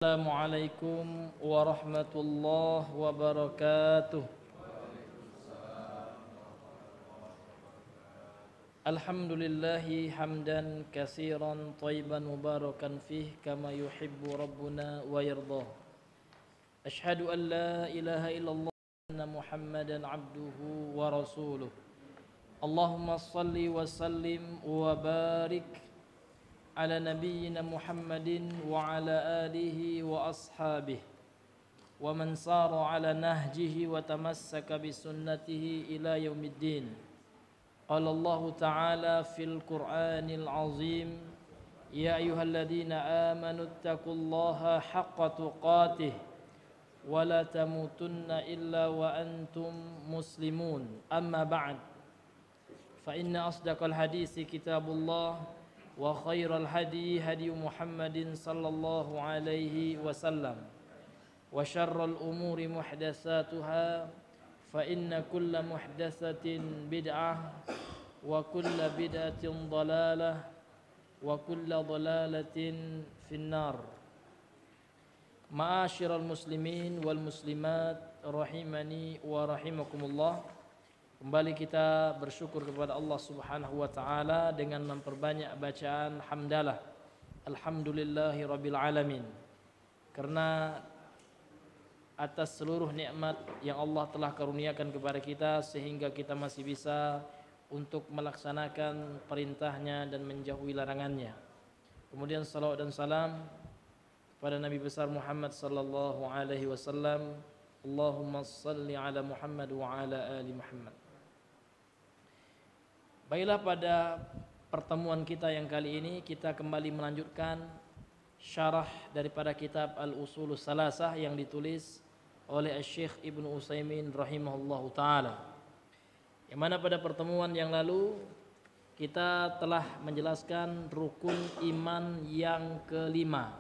Assalamualaikum warahmatullahi wabarakatuh. Alhamdulillahi hamdan katsiran thayyiban mubarakan fih kama yuhibbu rabbuna wa yardah. Ashhadu an la ilaha illallah anna Muhammadan abduhu wa rasuluh. Allahumma salli wa sallim wa barik ala nabiyyina Muhammadin wa ala alihi wa ashabihi wa man sara ala nahjihi wa tamassaka bi sunnatihi ila yaumiddin. Qala Allah ta'ala fil Qur'anil azim, ya ayyuhalladzina amanu taqullaha haqqa tuqatih wa la tamutunna illa wa antum muslimun. Amma ba'd, fa inna asdaqal hadisi kitabullah wa khairal hadi hadi Muhammadin sallallahu alaihi wasallam wa syarral umuri muhdatsatuha fa inna kulla muhdatsatin bid'ah wa kulla bid'atin dhalalah wa kulla dhalalatin finnar. Ma'asyiral muslimin wal muslimat rahimani wa rahimakumullah. Kembali kita bersyukur kepada Allah Subhanahu wa taala dengan memperbanyak bacaan hamdalah. Alhamdulillahi rabbil alamin. Karena atas seluruh nikmat yang Allah telah karuniakan kepada kita sehingga kita masih bisa untuk melaksanakan perintahnya dan menjauhi larangannya. Kemudian salawat dan salam kepada Nabi besar Muhammad sallallahu alaihi wasallam. Allahumma salli ala Muhammad wa ala ali Muhammad. Baiklah, pada pertemuan kita yang kali ini kita kembali melanjutkan syarah daripada kitab Al-Usulus Salasah yang ditulis oleh Syekh Ibnu Utsaimin rahimahullahu taala. Yang mana pada pertemuan yang lalu kita telah menjelaskan rukun iman yang kelima,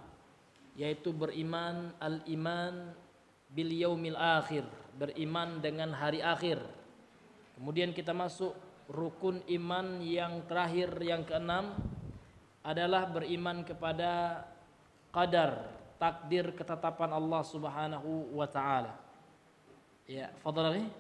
yaitu beriman al-iman bil yaumil akhir, beriman dengan hari akhir. Kemudian kita masuk rukun iman yang terakhir, yang keenam, adalah beriman kepada qadar, takdir, ketetapan Allah Subhanahu wa taala. Ya, fadhal.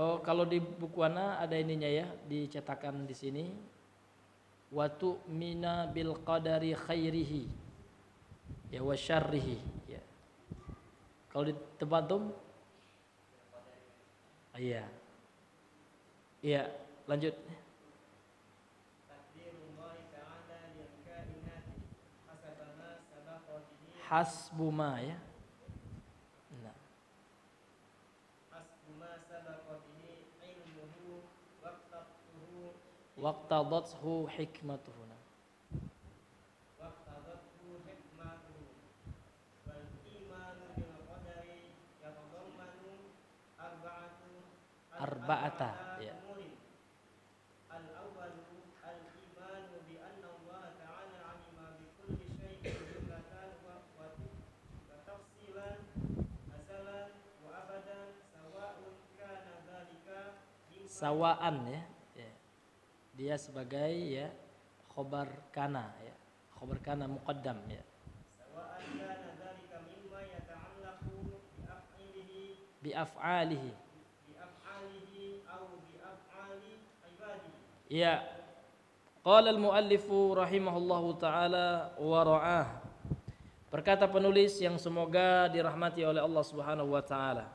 Oh, kalau di buku ana ada ininya ya, dicetakan di sini. Wa tu'mina bil qadari khairihi ya wa syarrihi ya. Kalau di Tabatum? Iya. Iya, lanjut. Hasbuma ya. Waqtadathu hikmatuhu. Wal imanu bil qadari yatadammanu arba'ata ya. Al awwalu al imanu bi anna Allah ta'ala 'alima bi kulli shay'in jumlatan wa tafsilan azalan wa abadan sawa'un kana dzalika sawa'an ya. Dia sebagai ya khobar kana ya, khobar kana muqaddam ya. Sawa'an kana dzalika mimma yata'allaqu bi af'alihi aw bi af'ali ibadihi. Ya. Qala al-muallifu rahimahullahu taala wa ra'ah. Berkata penulis yang semoga dirahmati oleh Allah Subhanahu wa taala.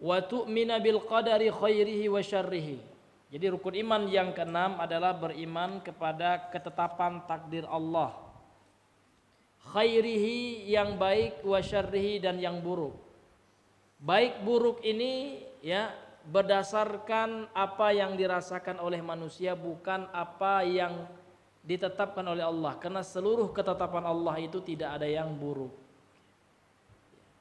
Wa tu'mina bil qadari khairihi wa syarrihi. Jadi rukun iman yang keenam adalah beriman kepada ketetapan takdir Allah. Khairihi yang baik, wa syarrihi dan yang buruk. Baik buruk ini ya berdasarkan apa yang dirasakan oleh manusia, bukan apa yang ditetapkan oleh Allah. Karena seluruh ketetapan Allah itu tidak ada yang buruk.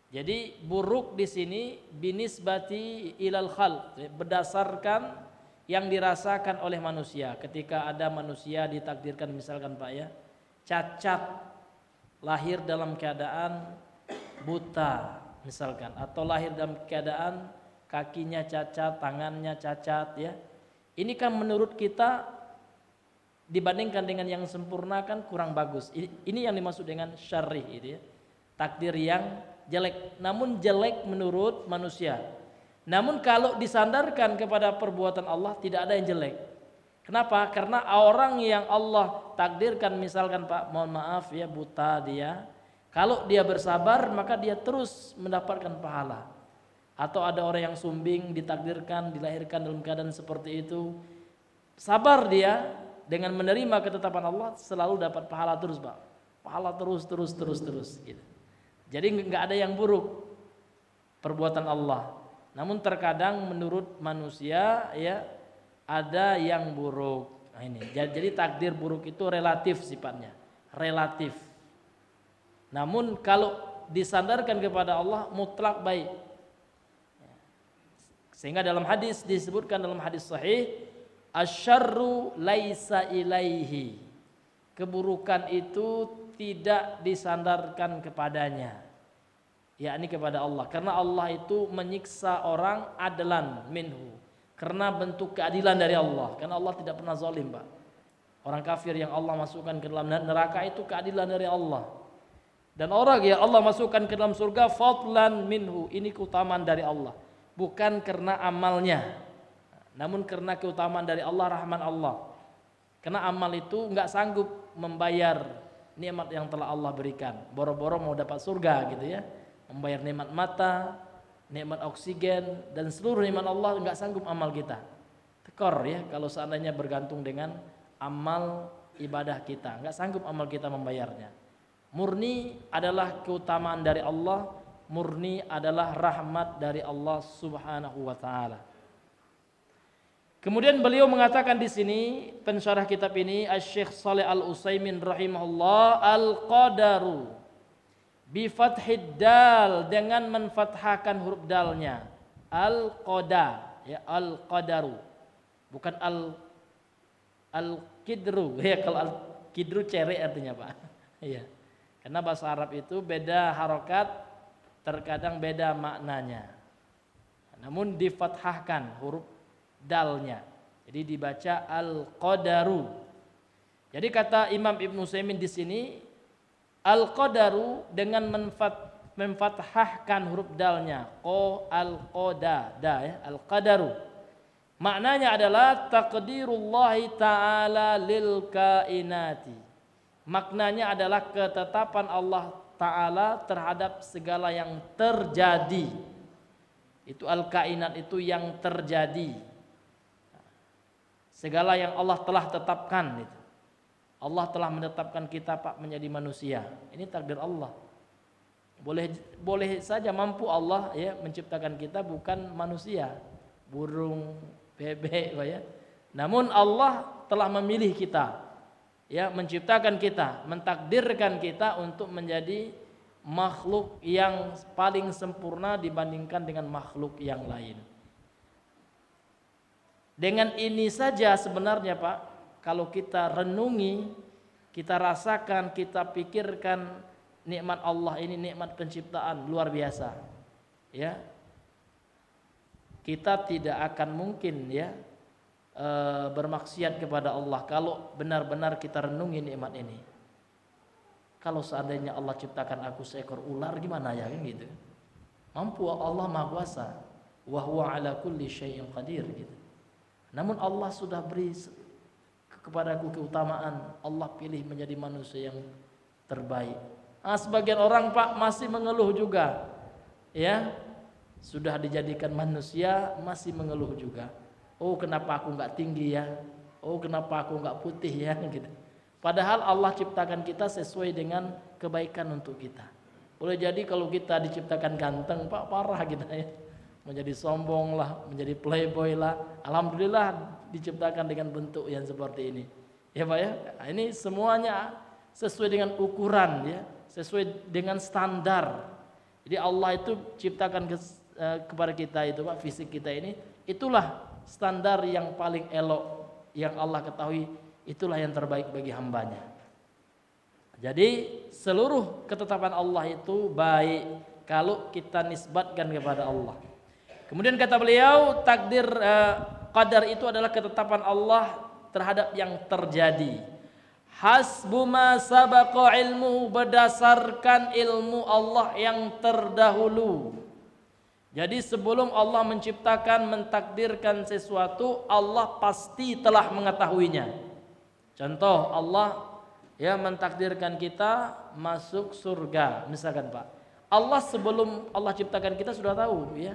Jadi buruk di sini binisbati ilal khalq, berdasarkan yang dirasakan oleh manusia. Ketika ada manusia ditakdirkan misalkan Pak ya, cacat, lahir dalam keadaan buta misalkan, atau lahir dalam keadaan kakinya cacat, tangannya cacat ya. Ini kan menurut kita dibandingkan dengan yang sempurna kan kurang bagus. Ini yang dimaksud dengan syarrih itu ya. Takdir yang jelek, namun jelek menurut manusia. Namun kalau disandarkan kepada perbuatan Allah tidak ada yang jelek. Kenapa? Karena orang yang Allah takdirkan misalkan Pak, mohon maaf ya, buta dia, kalau dia bersabar maka dia terus mendapatkan pahala. Atau ada orang yang sumbing ditakdirkan dilahirkan dalam keadaan seperti itu, sabar dia dengan menerima ketetapan Allah selalu dapat pahala terus Pak. Pahala terus gitu. Jadi nggak ada yang buruk perbuatan Allah. Namun terkadang menurut manusia ya ada yang buruk. Nah ini. Jadi takdir buruk itu relatif sifatnya, relatif. Namun kalau disandarkan kepada Allah mutlak baik. Sehingga dalam hadis disebutkan dalam hadis sahih, asyarru laisa ilaihi. Keburukan itu tidak disandarkan kepadanya, yakni kepada Allah. Karena Allah itu menyiksa orang adlan minhu, karena bentuk keadilan dari Allah. Karena Allah tidak pernah zalim, Pak. Orang kafir yang Allah masukkan ke dalam neraka itu keadilan dari Allah. Dan orang yang Allah masukkan ke dalam surga fadlan minhu, ini keutamaan dari Allah. Bukan karena amalnya, namun karena keutamaan dari Allah, rahman Allah. Karena amal itu enggak sanggup membayar nikmat yang telah Allah berikan. Boro-boro mau dapat surga gitu ya. Membayar nikmat mata, nikmat oksigen, dan seluruh nikmat Allah enggak sanggup amal kita. Tekor ya kalau seandainya bergantung dengan amal ibadah kita, enggak sanggup amal kita membayarnya. Murni adalah keutamaan dari Allah, murni adalah rahmat dari Allah Subhanahu wa taala. Kemudian beliau mengatakan di sini, pensyarah kitab ini, Asy-Syaikh Shalih Al-Utsaimin rahimahullah, al-qadaru bi fathid dal, dengan menfathahkan huruf dalnya. Al-qada, ya, al-qadaru. Bukan al-kidru. Ya, kalau al-kidru cere artinya, Pak. Iya. Karena bahasa Arab itu beda harokat, terkadang beda maknanya. Namun difathahkan huruf dalnya. Jadi dibaca al-qadaru. Jadi kata Imam Ibnu Utsaimin di sini, al-qadaru dengan memfathahkan huruf dalnya, al-qada, ya, al-qadaru. Maknanya adalah takdirullahi ta'ala lil kainati. Maknanya adalah ketetapan Allah Ta'ala terhadap segala yang terjadi. Itu al-kainat, itu yang terjadi. Segala yang Allah telah tetapkan itu. Allah telah menetapkan kita Pak menjadi manusia. Ini takdir Allah. Boleh saja mampu Allah ya menciptakan kita bukan manusia, burung, bebek Pak ya. Namun Allah telah memilih kita. Ya, menciptakan kita, mentakdirkan kita untuk menjadi makhluk yang paling sempurna dibandingkan dengan makhluk yang lain. Dengan ini saja sebenarnya Pak, kalau kita renungi, kita rasakan, kita pikirkan nikmat Allah ini, nikmat penciptaan luar biasa. Ya. Kita tidak akan mungkin ya bermaksiat kepada Allah kalau benar-benar kita renungi nikmat ini. Kalau seandainya Allah ciptakan aku seekor ular gimana ya kan gitu. Mampu Allah Maha Kuasa. Wa huwa ala kulli syai'in qadir gitu. Namun Allah sudah beri kepadaku keutamaan. Allah pilih menjadi manusia yang terbaik. Sebagian orang Pak masih mengeluh juga. Ya. Sudah dijadikan manusia masih mengeluh juga. Oh kenapa aku nggak tinggi ya? Oh kenapa aku nggak putih ya? Gitu. Padahal Allah ciptakan kita sesuai dengan kebaikan untuk kita. Boleh jadi kalau kita diciptakan ganteng Pak, parah kita ya. Menjadi sombong lah, menjadi playboy lah. Alhamdulillah diciptakan dengan bentuk yang seperti ini. Ya Pak ya. Nah, ini semuanya sesuai dengan ukuran ya, sesuai dengan standar. Jadi Allah itu ciptakan kepada kita itu Pak, fisik kita ini, itulah standar yang paling elok yang Allah ketahui, itulah yang terbaik bagi hambanya. Jadi seluruh ketetapan Allah itu baik kalau kita nisbatkan kepada Allah. Kemudian kata beliau, takdir qadar itu adalah ketetapan Allah terhadap yang terjadi. Hasbu ma sabaqa ilmu, berdasarkan ilmu Allah yang terdahulu. Jadi sebelum Allah menciptakan, mentakdirkan sesuatu, Allah pasti telah mengetahuinya. Contoh, Allah ya mentakdirkan kita masuk surga, misalkan Pak. Allah sebelum Allah ciptakan kita sudah tahu ya,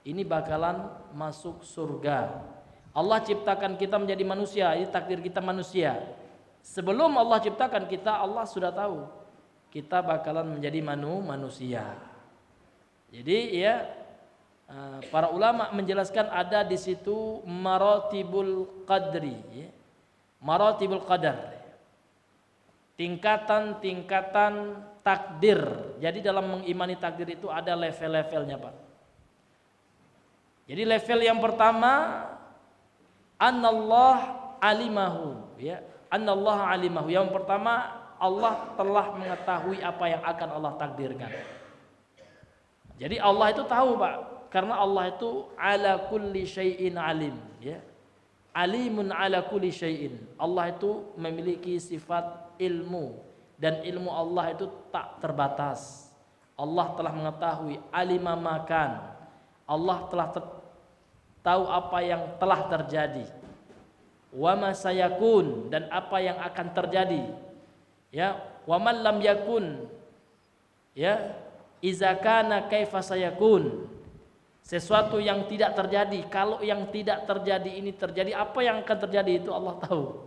ini bakalan masuk surga. Allah ciptakan kita menjadi manusia, ini takdir kita manusia. Sebelum Allah ciptakan kita, Allah sudah tahu kita bakalan menjadi manusia. Jadi ya, para ulama menjelaskan ada di situ maratibul qadri, ya. Maratibul qadar, tingkatan-tingkatan takdir. Jadi dalam mengimani takdir itu ada level-levelnya Pak. Jadi level yang pertama, annallah alimahu, ya. Annallah alimahu. Yang pertama, Allah telah mengetahui apa yang akan Allah takdirkan. Jadi Allah itu tahu Pak, karena Allah itu ala kulli syai'in alim, ya. Alimun ala kulli syai'in. Allah itu memiliki sifat ilmu, dan ilmu Allah itu tak terbatas. Allah telah mengetahui alima makan. Allah telah tahu apa yang telah terjadi. Wa ma sayakun, dan apa yang akan terjadi. Ya, wa man lam yakun. Ya, iza kana kaifa sayakun. Sesuatu yang tidak terjadi, kalau yang tidak terjadi ini terjadi, apa yang akan terjadi itu Allah tahu.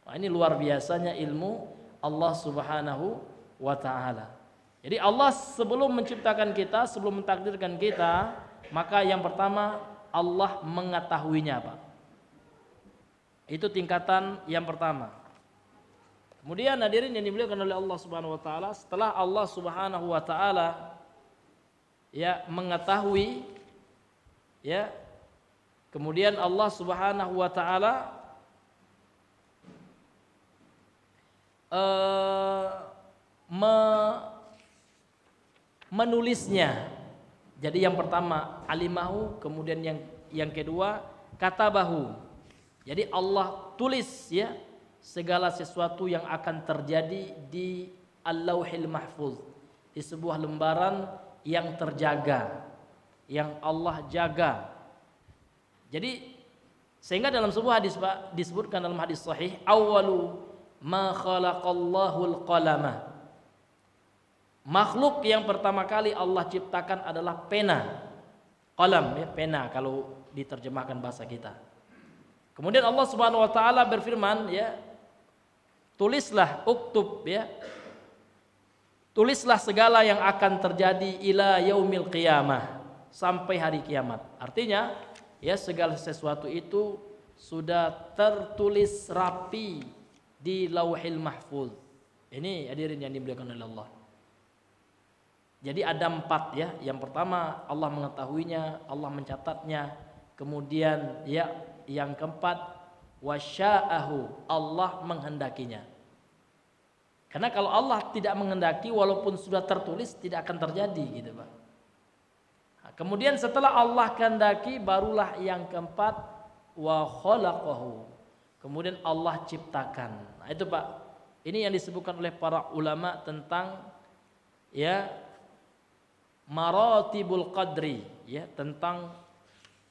Nah, ini luar biasanya ilmu Allah Subhanahu wa taala. Jadi Allah sebelum menciptakan kita, sebelum mentakdirkan kita, maka yang pertama Allah mengetahuinya, Pak. Itu tingkatan yang pertama. Kemudian hadirin yang dimuliakan oleh Allah Subhanahu wa taala, setelah Allah Subhanahu wa taala ya mengetahui, ya, kemudian Allah Subhanahu wa taala menulisnya. Jadi yang pertama alimahu, kemudian yang kedua katabahu. Jadi Allah tulis ya segala sesuatu yang akan terjadi di Al-Lauhil Mahfuz, di sebuah lembaran yang terjaga, yang Allah jaga. Jadi sehingga dalam sebuah hadis Pak, disebutkan dalam hadis sahih, awwalu ma khalaqallahul qalama. Makhluk yang pertama kali Allah ciptakan adalah pena. Qalam ya, pena kalau diterjemahkan bahasa kita. Kemudian Allah Subhanahu wa taala berfirman ya, tulislah, uktub ya. Tulislah segala yang akan terjadi ila yaumil qiyamah, sampai hari kiamat. Artinya ya segala sesuatu itu sudah tertulis rapi di Lauhil Mahfuz. Ini hadirin yang dimuliakan oleh Allah. Jadi ada 4 ya. Yang pertama Allah mengetahuinya, Allah mencatatnya. Kemudian ya yang keempat wasya'ahu, Allah menghendakinya. Karena kalau Allah tidak menghendaki, walaupun sudah tertulis tidak akan terjadi gitu Pak. Nah, kemudian setelah Allah kehendaki, barulah yang keempat wa khalaqahu. Kemudian Allah ciptakan. Nah, itu Pak. Ini yang disebutkan oleh para ulama tentang ya maratibul qadri, ya, tentang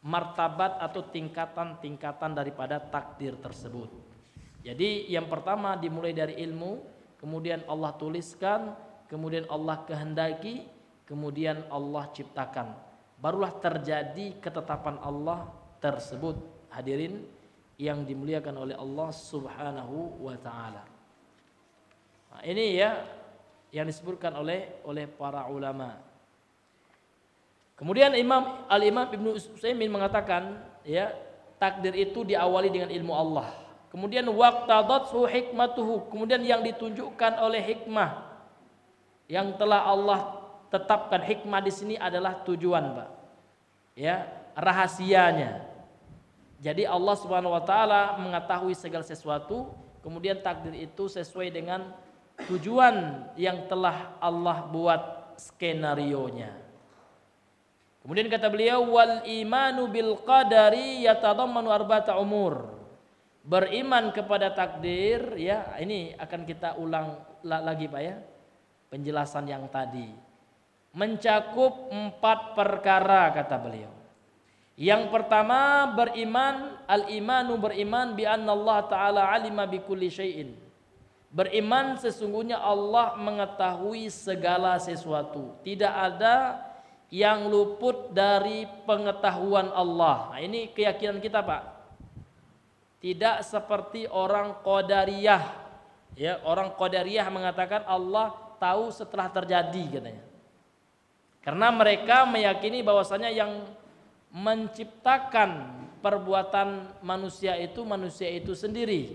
martabat atau tingkatan-tingkatan daripada takdir tersebut. Jadi yang pertama dimulai dari ilmu, kemudian Allah tuliskan, kemudian Allah kehendaki, kemudian Allah ciptakan. Barulah terjadi ketetapan Allah tersebut. Hadirin yang dimuliakan oleh Allah Subhanahu wa taala. Nah, ini ya yang disebutkan oleh para ulama. Kemudian Al-Imam Ibnu Utsaimin mengatakan ya takdir itu diawali dengan ilmu Allah. Kemudian waqtadathu hikmatuhu, kemudian yang ditunjukkan oleh hikmah yang telah Allah tetapkan. Hikmah di sini adalah tujuan, Pak. Ya, rahasianya. Jadi Allah Subhanahu wa taala mengetahui segala sesuatu, kemudian takdir itu sesuai dengan tujuan yang telah Allah buat skenarionya. Kemudian kata beliau, wal imanu bil qadari yatadammanu arba'ata umur. Beriman kepada takdir, ya, ini akan kita ulang lagi Pak ya. Penjelasan yang tadi mencakup 4 perkara kata beliau. Yang pertama beriman, al-imanu beriman bi anna Allah taala alima bi kulli syai'in. Beriman sesungguhnya Allah mengetahui segala sesuatu. Tidak ada yang luput dari pengetahuan Allah. Nah, ini keyakinan kita Pak. Tidak seperti orang Qadariyah. Ya, orang Qadariyah mengatakan Allah tahu setelah terjadi katanya. Karena mereka meyakini bahwasanya yang menciptakan perbuatan manusia itu sendiri.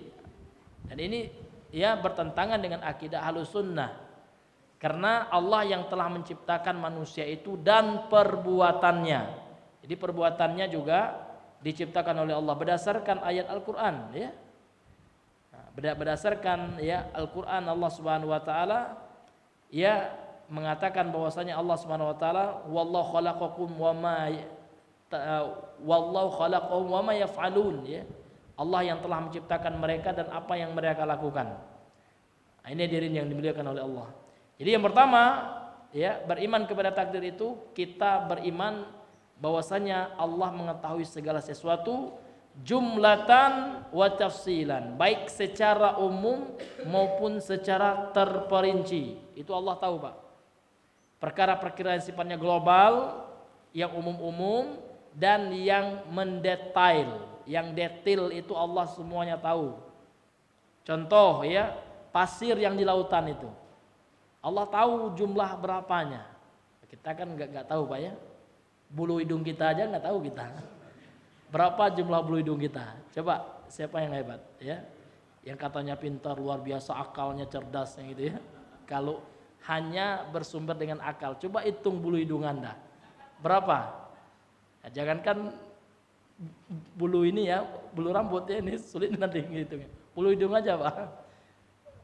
Dan ini ya bertentangan dengan akidah Ahlussunnah. Karena Allah yang telah menciptakan manusia itu dan perbuatannya. Jadi perbuatannya juga diciptakan oleh Allah berdasarkan ayat Al-Qur'an ya. Nah, berdasarkan ya Al-Qur'an Allah Subhanahu wa taala ya mengatakan bahwasanya Allah Subhanahu wa taala wallahu khalaqakum wa ma yaf'alun ya. Allah yang telah menciptakan mereka dan apa yang mereka lakukan. Nah, ini hadirin yang dimuliakan oleh Allah. Jadi yang pertama ya beriman kepada takdir itu kita beriman bahwasanya Allah mengetahui segala sesuatu jumlatan wa tafsilan, baik secara umum maupun secara terperinci. Itu Allah tahu Pak. Perkara-perkara yang sifatnya global, yang umum-umum dan yang mendetail, yang detail itu Allah semuanya tahu. Contoh ya, pasir yang di lautan itu. Allah tahu jumlah berapanya. Kita kan nggak tahu Pak ya. Bulu hidung kita aja nggak tahu kita. Berapa jumlah bulu hidung kita? Coba siapa yang hebat ya? Yang katanya pintar, luar biasa, akalnya cerdas yang gitu ya. Kalau hanya bersumber dengan akal, coba hitung bulu hidung Anda. Berapa? Ya, jangankan bulu ini ya, bulu rambutnya ini sulit nanti ngitungnya. Bulu hidung aja Pak.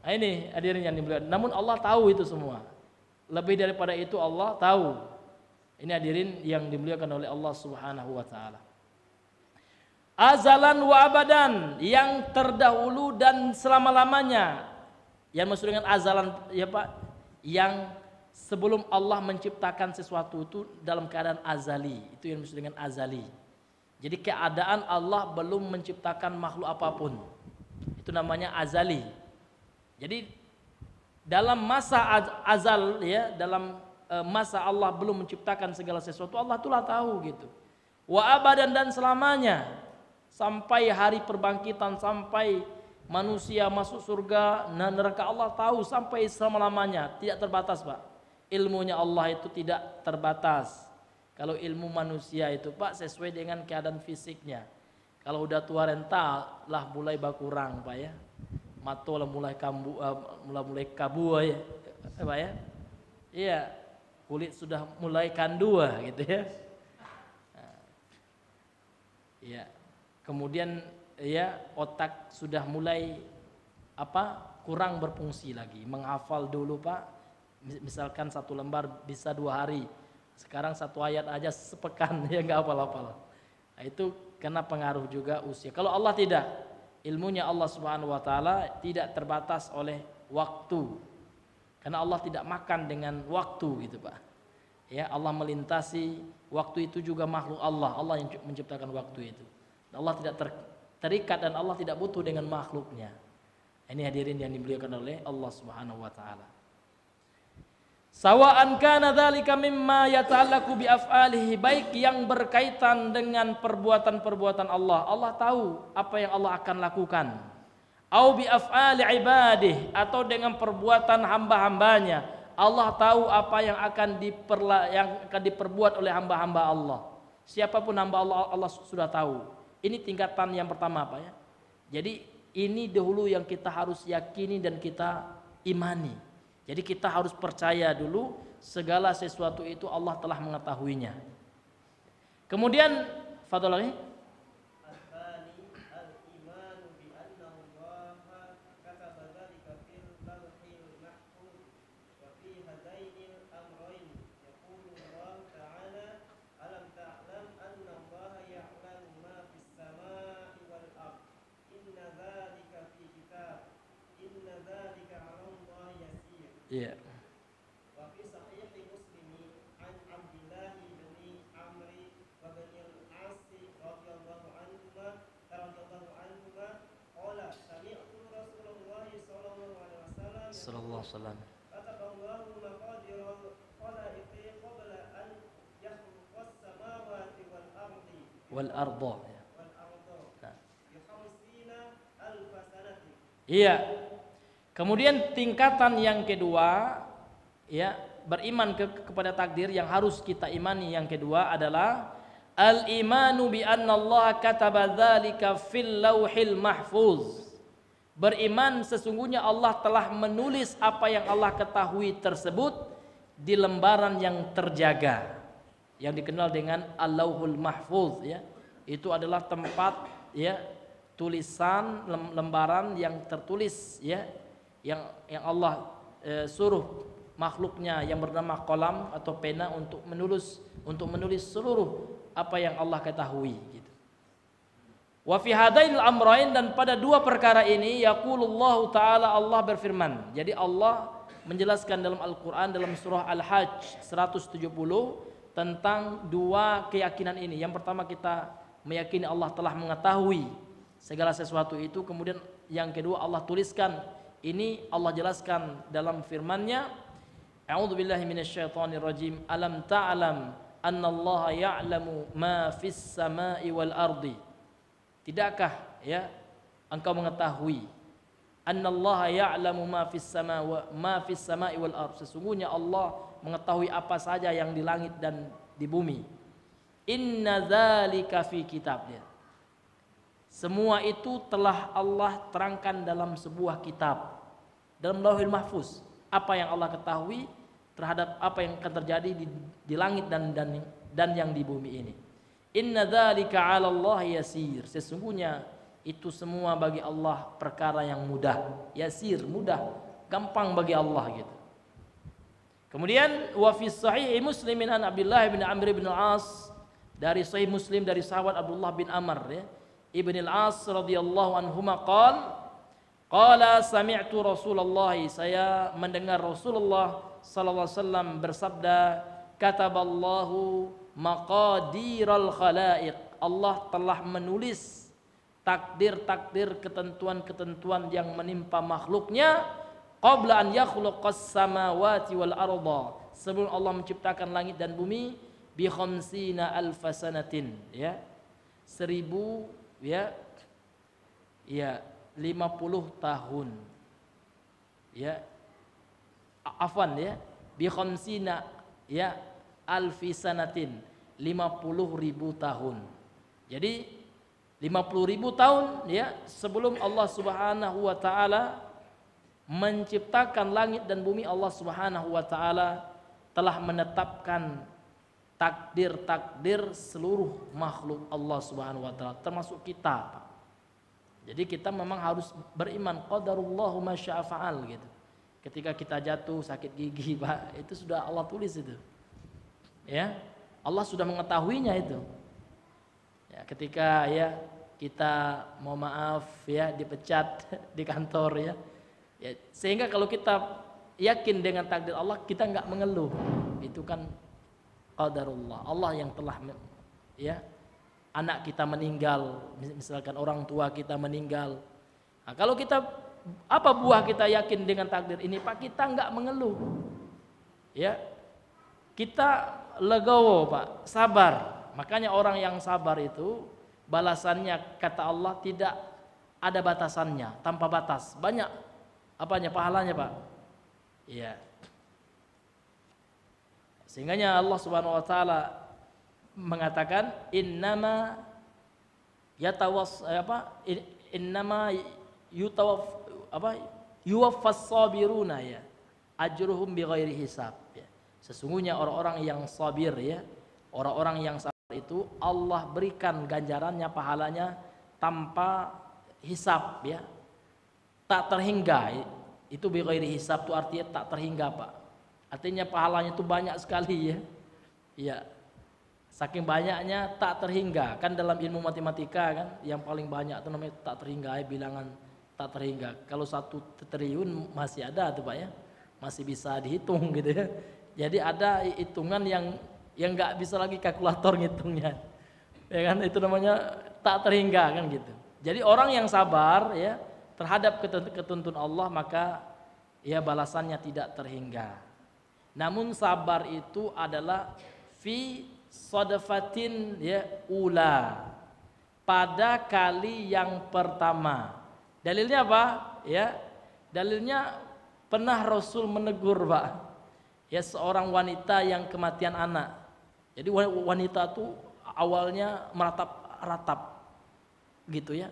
Nah, ini hadirin yang dimuliakan. Namun Allah tahu itu semua. Lebih daripada itu Allah tahu. Ini hadirin yang dimuliakan oleh Allah Subhanahu wa taala. Azalan wa abadan, yang terdahulu dan selama-lamanya. Yang maksud dengan azalan ya Pak, yang sebelum Allah menciptakan sesuatu itu dalam keadaan azali. Itu yang maksud dengan azali. Jadi keadaan Allah belum menciptakan makhluk apapun. Itu namanya azali. Jadi dalam masa azal ya, dalam masa Allah belum menciptakan segala sesuatu, Allah telah tahu gitu. Wa abadan dan selamanya, sampai hari perbangkitan, sampai manusia masuk surga dan neraka, Allah tahu sampai selama-lamanya, tidak terbatas Pak. Ilmunya Allah itu tidak terbatas. Kalau ilmu manusia itu Pak sesuai dengan keadaan fisiknya. Kalau udah tua renta lah mulai berkurang Pak ya. Mato lah mulai kabu ya, Pak ya. Iya, kulit sudah mulai kandua gitu ya. Iya. Kemudian ya otak sudah mulai kurang berfungsi lagi. Menghafal dulu Pak, misalkan 1 lembar bisa 2 hari. Sekarang 1 ayat aja sepekan ya nggak hafal-hafal. Nah, itu karena pengaruh juga usia. Kalau Allah tidak. Ilmunya Allah Subhanahu wa taala tidak terbatas oleh waktu. Karena Allah tidak makan dengan waktu gitu Pak. Ya, Allah melintasi waktu, itu juga makhluk Allah. Allah yang menciptakan waktu itu. Allah tidak terikat dan Allah tidak butuh dengan makhluknya. Ini hadirin yang dimuliakan oleh Allah Subhanahu wa taala. Sawa'an kana dzalika mimma yata'allaqu bi af'alihi, baik yang berkaitan dengan perbuatan-perbuatan Allah. Allah tahu apa yang Allah akan lakukan. Au bi af'ali ibadih, atau dengan perbuatan hamba-hambanya. Allah tahu apa yang akan diperbuat oleh hamba-hamba Allah. Siapapun hamba Allah, Allah sudah tahu. Ini tingkatan yang pertama Pak ya. Jadi ini dahulu yang kita harus yakini dan kita imani. Jadi kita harus percaya dulu segala sesuatu itu Allah telah mengetahuinya. Kemudian fadhal lagi. Iya. وفي صحيح مسلم عن عبد الله بن عمرو وبن العاص رضي الله عنهما قال سمعت رسول الله صلى الله عليه وسلم Sallallahu alaihi wasallam. كتب الله مقادير الخلائق قبل أن يخلق السماوات والأرض Wal arda. Nah. ب50,000 سنة. Iya. Kemudian tingkatan yang kedua, ya, beriman kepada takdir yang harus kita imani yang kedua adalah al-imanu bi anna Allah kataba dzalika fil lauhil mahfuz. Beriman sesungguhnya Allah telah menulis apa yang Allah ketahui tersebut di lembaran yang terjaga, yang dikenal dengan al-lauhul mahfuz, ya. Itu adalah tempat, ya, tulisan lembaran yang tertulis, ya, yang Allah suruh makhluknya yang bernama qalam atau pena untuk menulis seluruh apa yang Allah ketahui, gitu. Wa fi hadainil amrain, dan pada dua perkara ini yaqulullahu taala, Allah berfirman. Jadi Allah menjelaskan dalam Al-Qur'an dalam surah Al-Hajj 170 tentang dua keyakinan ini. Yang pertama kita meyakini Allah telah mengetahui segala sesuatu itu, kemudian yang kedua Allah tuliskan. Ini Allah jelaskan dalam firman-Nya, A'udzubillahi minasyaitonirrajim, alam ta'lam annallaha ya'lamu ma fis sama'i wal ardi. Tidakkah, ya, engkau mengetahui annallaha ya'lamu ma fis sama'i wal ardi, sesungguhnya Allah mengetahui apa saja yang di langit dan di bumi. Inna dzalika fi kitab, ya. Semua itu telah Allah terangkan dalam sebuah kitab, dalam Lauhul Mahfuz. Apa yang Allah ketahui terhadap apa yang akan terjadi di langit dan yang di bumi ini. Inna dzalika 'ala Allah yasir. Sesungguhnya itu semua bagi Allah perkara yang mudah. Yasir, mudah, gampang bagi Allah, gitu. Kemudian wa fi sahih Muslimin an Abdullah bin Amr bin Al-As, dari sahih Muslim dari sahabat Abdullah bin Amr, ya, Ibn Al-As radhiyallahu anhuma qala sami'tu Rasulullah, saya mendengar Rasulullah sallallahu alaihi wasallam bersabda, kataballahu maqadiral khalaiq, Allah telah menulis takdir-takdir, ketentuan-ketentuan yang menimpa makhluknya qabla an yakhluqas samawati wal arda, sebelum Allah menciptakan langit dan bumi, bi khamsina alfa sanatin, ya, 1000, ya, 50 tahun, ya, afwan, ya, bi khamsina, ya, alfi sanatin, 50.000 tahun. Jadi 50.000 tahun, ya, sebelum Allah Subhanahu wa taala menciptakan langit dan bumi, Allah Subhanahu wa taala telah menetapkan takdir-takdir seluruh makhluk Allah Subhanahu wa taala, termasuk kita, Pak. Jadi kita memang harus beriman qadarullahu ma syaa fa'al, gitu. Ketika kita jatuh sakit gigi, Pak, itu sudah Allah tulis itu. Ya, Allah sudah mengetahuinya itu. Ya, ketika, ya, kita mau maaf, ya, dipecat di kantor, ya. Ya, sehingga kalau kita yakin dengan takdir Allah, kita enggak mengeluh. Itu kan qadarullah, Allah yang telah, ya, anak kita meninggal, misalkan orang tua kita meninggal. Nah, kalau kita, apa buah kita yakin dengan takdir ini, Pak, kita enggak mengeluh. Ya. Kita legowo, Pak, sabar. Makanya orang yang sabar itu balasannya kata Allah tidak ada batasannya, tanpa batas. Banyak apanya, pahalanya, Pak. Iya. Sehingganya Allah Subhanahu wa taala mengatakan innama yuwaffas sabiruna, ya, ajruhum bighairi hisab, ya. Sesungguhnya orang-orang yang sabir, ya, orang-orang yang sabar itu Allah berikan ganjarannya, pahalanya tanpa hisab, ya. Tak terhingga. Itu bighairi hisab itu artinya tak terhingga, Pak. Artinya pahalanya itu banyak sekali, ya. Ya. Saking banyaknya tak terhingga. Kan dalam ilmu matematika kan yang paling banyak itu namanya tak terhingga, bilangan tak terhingga. Kalau 1 triliun masih ada tuh, Pak, ya. masih bisa dihitung gitu ya. Jadi ada hitungan yang nggak bisa lagi kalkulator ngitungnya. Ya kan, itu namanya tak terhingga kan gitu. Jadi orang yang sabar ya terhadap ketentuan Allah, maka ya balasannya tidak terhingga. Namun sabar itu adalah fi sadafatin ya ula, pada kali yang pertama. Dalilnya apa? Ya, dalilnya pernah Rasul menegur, Pak. Ya, seorang wanita yang kematian anak. Jadi wanita itu awalnya meratap-ratap gitu ya.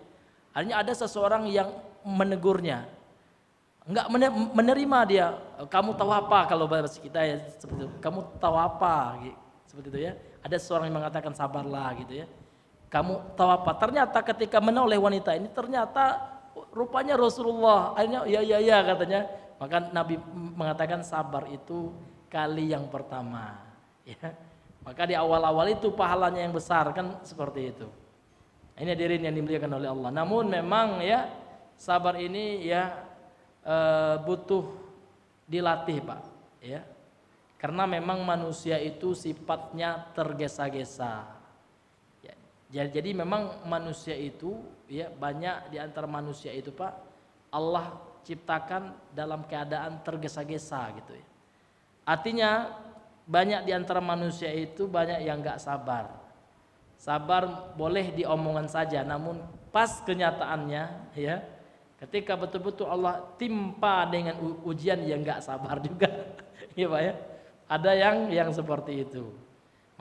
Akhirnya ada seseorang yang menegurnya. Enggak menerima dia. Kamu tahu apa, kalau bahasa kita ya seperti itu. Kamu tahu apa gitu, seperti itu ya. Ada seseorang yang mengatakan sabarlah gitu ya. Kamu tahu apa? Ternyata ketika menoleh wanita ini, ternyata rupanya Rasulullah. Akhirnya ya katanya. Maka Nabi mengatakan sabar itu kali yang pertama ya. Maka di awal-awal itu pahalanya yang besar kan, seperti itu. Ini hadirin yang dimuliakan oleh Allah. Namun memang ya sabar ini ya butuh dilatih, Pak ya. Karena memang manusia itu sifatnya tergesa-gesa. Jadi memang manusia itu ya, banyak di antara manusia itu, Pak, Allah ciptakan dalam keadaan tergesa-gesa gitu ya. Artinya banyak di antara manusia itu banyak yang enggak sabar. Sabar boleh diomongan saja, namun pas kenyataannya ya, ketika betul-betul Allah timpa dengan ujian, yang enggak sabar juga. Ya, Pak ya. Ada yang seperti itu.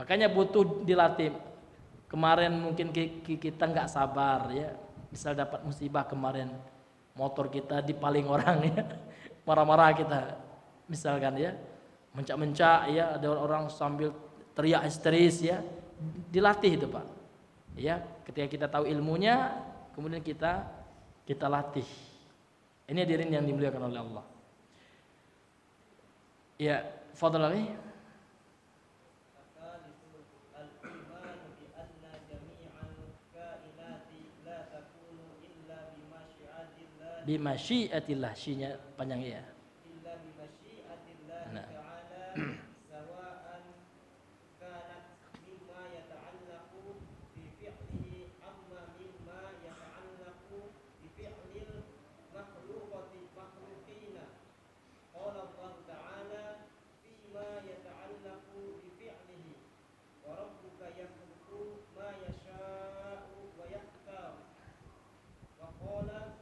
Makanya butuh dilatih. Kemarin mungkin kita enggak sabar ya. Misal dapat musibah kemarin, motor kita dipaling orang ya, marah-marah kita misalkan ya, mencak-mencak ya, ada orang sambil teriak histeris ya, dilatih itu, Pak ya. Ketika kita tahu ilmunya, kemudian kita latih. Ini hadirin yang dimuliakan oleh Allah ya. Fadhal lagi. Bimasyiatillah, syinya panjang ya. Illa bimasyiatillah ta'ala sawa'an kanat mimma yata'allaqu bi fi'lihi amma mimma yata'allaqu bi fi'lil makhluqina. Qala Allah ta'ala fima yata'allaqu bi fi'lihi wa rabbuka yakhluqu ma yasha'u wa yakhtar. Wa qala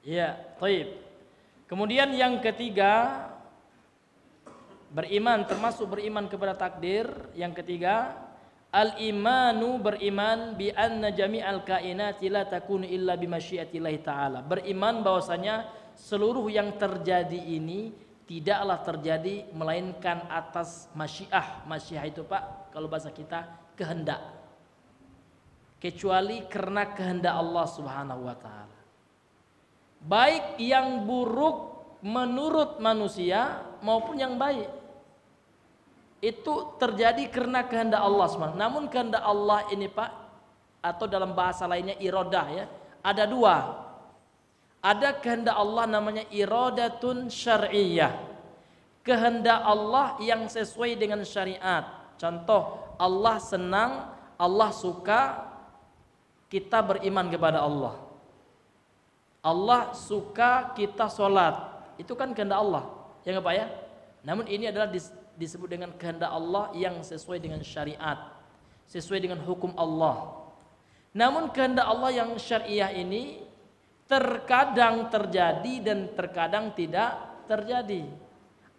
ya, baik. Kemudian yang ketiga, beriman, termasuk beriman kepada takdir. Yang ketiga, al-imanu, beriman bi anna jami'al kainati la takunu illa bi masyiatillah ta'ala. Beriman bahwasanya seluruh yang terjadi ini tidaklah terjadi melainkan atas masyiah. Masyiah itu, Pak, kalau bahasa kita kehendak. Kecuali karena kehendak Allah Subhanahu wa taala. Baik yang buruk menurut manusia maupun yang baik, itu terjadi karena kehendak Allah SWT. Namun kehendak Allah ini, Pak, atau dalam bahasa lainnya iradah ya, ada dua. Ada kehendak Allah namanya iradatun syar'iyyah, kehendak Allah yang sesuai dengan syariat. Contoh, Allah senang, Allah suka kita beriman kepada Allah. Allah suka kita sholat, itu kan kehendak Allah, ya nggak, Pak ya? Namun ini adalah disebut dengan kehendak Allah yang sesuai dengan syariat, sesuai dengan hukum Allah. Namun kehendak Allah yang syariah ini terkadang terjadi dan terkadang tidak terjadi.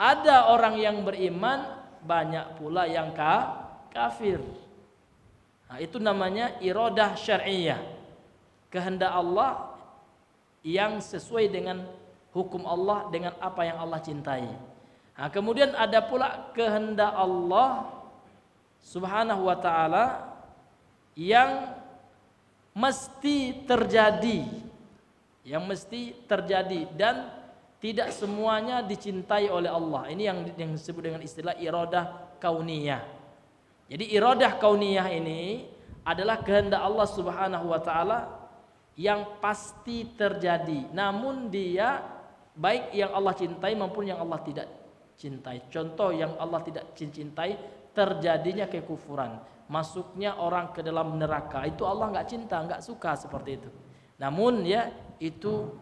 Ada orang yang beriman, banyak pula yang kafir. Nah, itu namanya iradah syariah, kehendak Allah yang sesuai dengan hukum Allah, dengan apa yang Allah cintai. Nah, kemudian ada pula kehendak Allah Subhanahu wa taala yang mesti terjadi, dan tidak semuanya dicintai oleh Allah. Ini yang disebut dengan istilah iradah kauniyah. Jadi iradah kauniyah ini adalah kehendak Allah Subhanahu wa taala yang pasti terjadi, namun dia baik yang Allah cintai maupun yang Allah tidak cintai. Contoh yang Allah tidak cintai, terjadinya kekufuran, masuknya orang ke dalam neraka, itu Allah nggak cinta, nggak suka seperti itu. Namun ya itu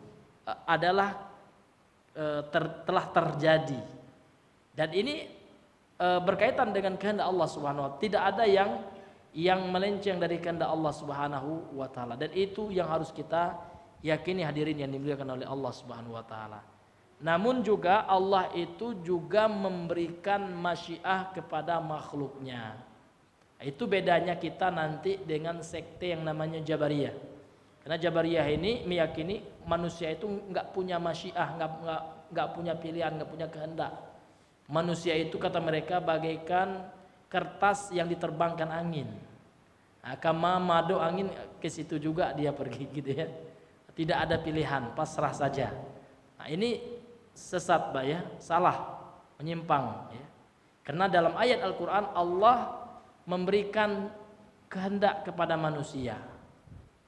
adalah telah terjadi, dan ini berkaitan dengan kehendak Allah Subhanahu wa taala. Tidak ada yang melenceng dari kehendak Allah Subhanahu wa taala, dan itu yang harus kita yakini hadirin yang dimuliakan oleh Allah Subhanahu wa taala. Namun juga Allah itu juga memberikan masyiah kepada makhluknya. Itu bedanya kita nanti dengan sekte yang namanya Jabariyah. Karena Jabariyah ini meyakini manusia itu enggak punya masyiah, enggak punya pilihan, enggak punya kehendak. Manusia itu kata mereka bagaikan kertas yang diterbangkan angin. Nah, kama mado angin ke situ juga dia pergi gitu ya. Tidak ada pilihan, pasrah saja. Nah, ini sesat Pak ya, salah, menyimpang ya. Karena dalam ayat Al-Qur'an Allah memberikan kehendak kepada manusia.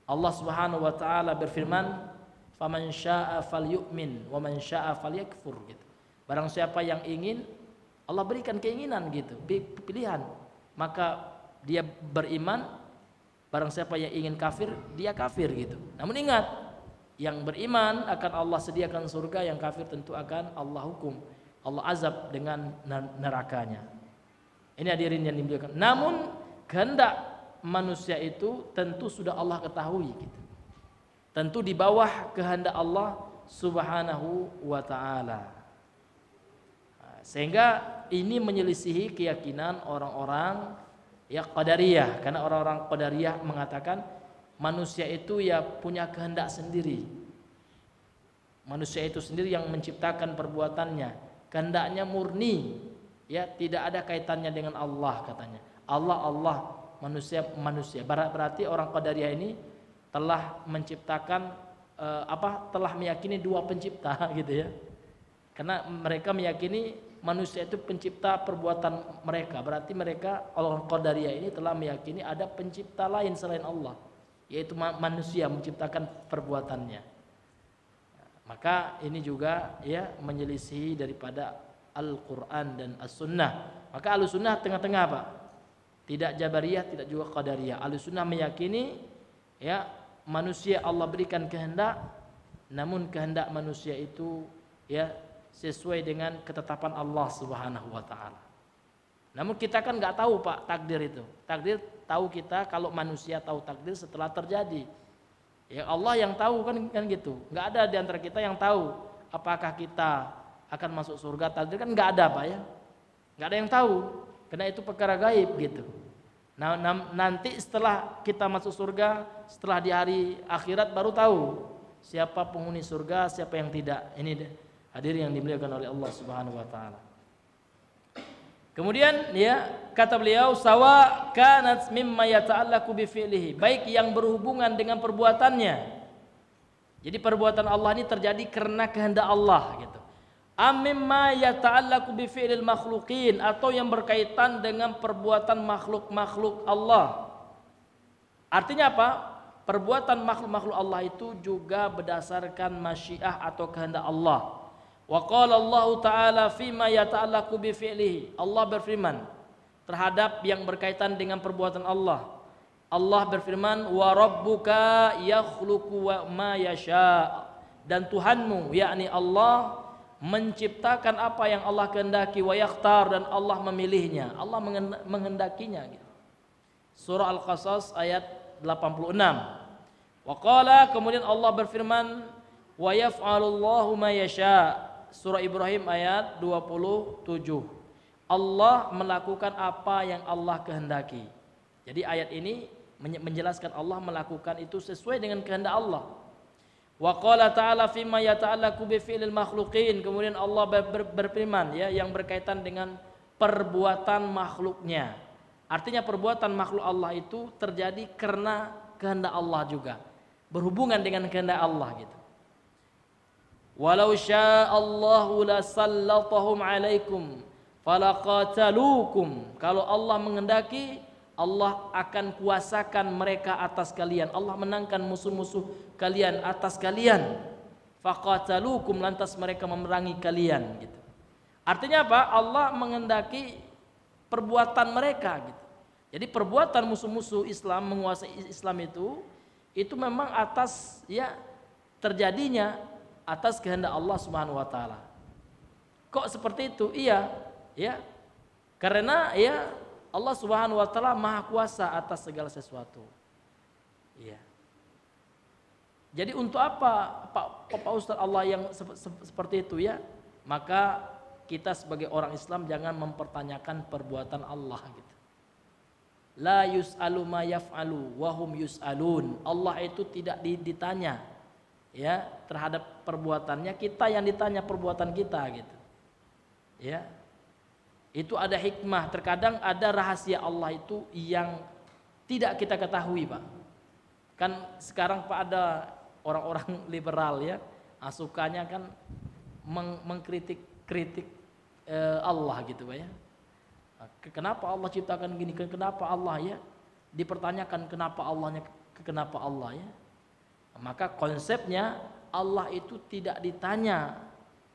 Allah Subhanahu wa taala berfirman, "Faman syaa'a falyu'min wa man syaa'a falyakfur" gitu. Barang siapa yang ingin, Allah berikan keinginan gitu, pilihan, maka dia beriman. Barang siapa yang ingin kafir, dia kafir gitu. Namun ingat, yang beriman akan Allah sediakan surga, yang kafir tentu akan Allah hukum, Allah azab dengan nerakanya. Ini hadirin yang dimuliakan. Namun kehendak manusia itu tentu sudah Allah ketahui gitu. Tentu di bawah kehendak Allah Subhanahu wa taala. Sehingga ini menyelisihi keyakinan orang-orang ya Qadariyah, karena orang-orang Qadariyah mengatakan manusia itu ya punya kehendak sendiri. Manusia itu sendiri yang menciptakan perbuatannya, kehendaknya murni, ya tidak ada kaitannya dengan Allah katanya. Allah, manusia. Berarti orang Qadariyah ini telah menciptakan telah meyakini dua pencipta gitu ya. Karena mereka meyakini manusia itu pencipta perbuatan mereka. Berarti mereka orang Qadariyah ini telah meyakini ada pencipta lain selain Allah, yaitu manusia menciptakan perbuatannya. Maka ini juga ya menyelisihi daripada Al-Quran dan As-Sunnah. Maka Al-Sunnah tengah-tengah Pak, tidak Jabariyah, tidak juga Qadariyah. Al-Sunnah meyakini ya manusia Allah berikan kehendak, namun kehendak manusia itu ya sesuai dengan ketetapan Allah Subhanahu wa taala. Namun kita kan nggak tahu Pak takdir itu. Takdir tahu kita kalau manusia tahu takdir setelah terjadi. Ya Allah yang tahu kan gitu. Nggak ada di antara kita yang tahu apakah kita akan masuk surga, takdir kan nggak ada Pak ya. Nggak ada yang tahu. Karena itu perkara gaib gitu. Nah, nanti setelah kita masuk surga, setelah di hari akhirat baru tahu siapa penghuni surga, siapa yang tidak. Ini deh. Hadirin yang dimuliakan oleh Allah Subhanahu wa taala. Kemudian ya kata beliau, sawa kanat mimma yata'allaqu bi fi'lihi, baik yang berhubungan dengan perbuatannya. Jadi perbuatan Allah ini terjadi karena kehendak Allah gitu. Mimma yata'allaqu bi fi'lil makhluqin, atau yang berkaitan dengan perbuatan makhluk-makhluk Allah. Artinya apa? Perbuatan makhluk-makhluk Allah itu juga berdasarkan masyiah atau kehendak Allah. Wa qala Allah Ta'ala fima yata'allaqu bi fi'lihi. Allah berfirman terhadap yang berkaitan dengan perbuatan Allah. Allah berfirman, wa rabbuka yakhluqu wa ma yasha. Dan Tuhanmu yakni Allah menciptakan apa yang Allah kehendaki, wa yakhtar, dan Allah memilihnya. Allah menghendakinya gitu. Surah Al-Qasas ayat 86. Wa qala, kemudian Allah berfirman, wa yaf'alullahu ma yasha. Surah Ibrahim ayat 27. Allah melakukan apa yang Allah kehendaki. Jadi ayat ini menjelaskan Allah melakukan itu sesuai dengan kehendak Allah. Wa qala ta'ala fima yata'allaqu bi fi'lil makhluqin. Kemudian Allah berfirman ya yang berkaitan dengan perbuatan makhluknya. Artinya perbuatan makhluk Allah itu terjadi karena kehendak Allah juga. Berhubungan dengan kehendak Allah gitu. Walau sya'allahu lasallatahum 'alaikum falaqatalukum. Kalau Allah menghendaki, Allah akan kuasakan mereka atas kalian. Allah menangkan musuh-musuh kalian atas kalian. Faqatalukum, lantas mereka memerangi kalian gitu. Artinya apa? Allah menghendaki perbuatan mereka gitu. Jadi perbuatan musuh-musuh Islam menguasai Islam itu memang atas ya terjadinya atas kehendak Allah Subhanahu wa taala. Kok seperti itu? Iya, ya. Karena ya Allah Subhanahu wa taala Maha Kuasa atas segala sesuatu. Iya. Jadi untuk apa Pak Ustaz Allah yang seperti itu ya? Maka kita sebagai orang Islam jangan mempertanyakan perbuatan Allah gitu. La yus'alu ma yaf'alu wa hum yus'alun. Allah itu tidak ditanya ya terhadap perbuatannya, kita yang ditanya perbuatan kita gitu. Ya. Itu ada hikmah, terkadang ada rahasia Allah itu yang tidak kita ketahui, Pak. Kan sekarang Pak ada orang-orang liberal ya, sukanya kan mengkritik Allah gitu, Pak ya. Kenapa Allah ciptakan gini? Kenapa Allah ya? Dipertanyakan kenapa Allah ya? Maka konsepnya Allah itu tidak ditanya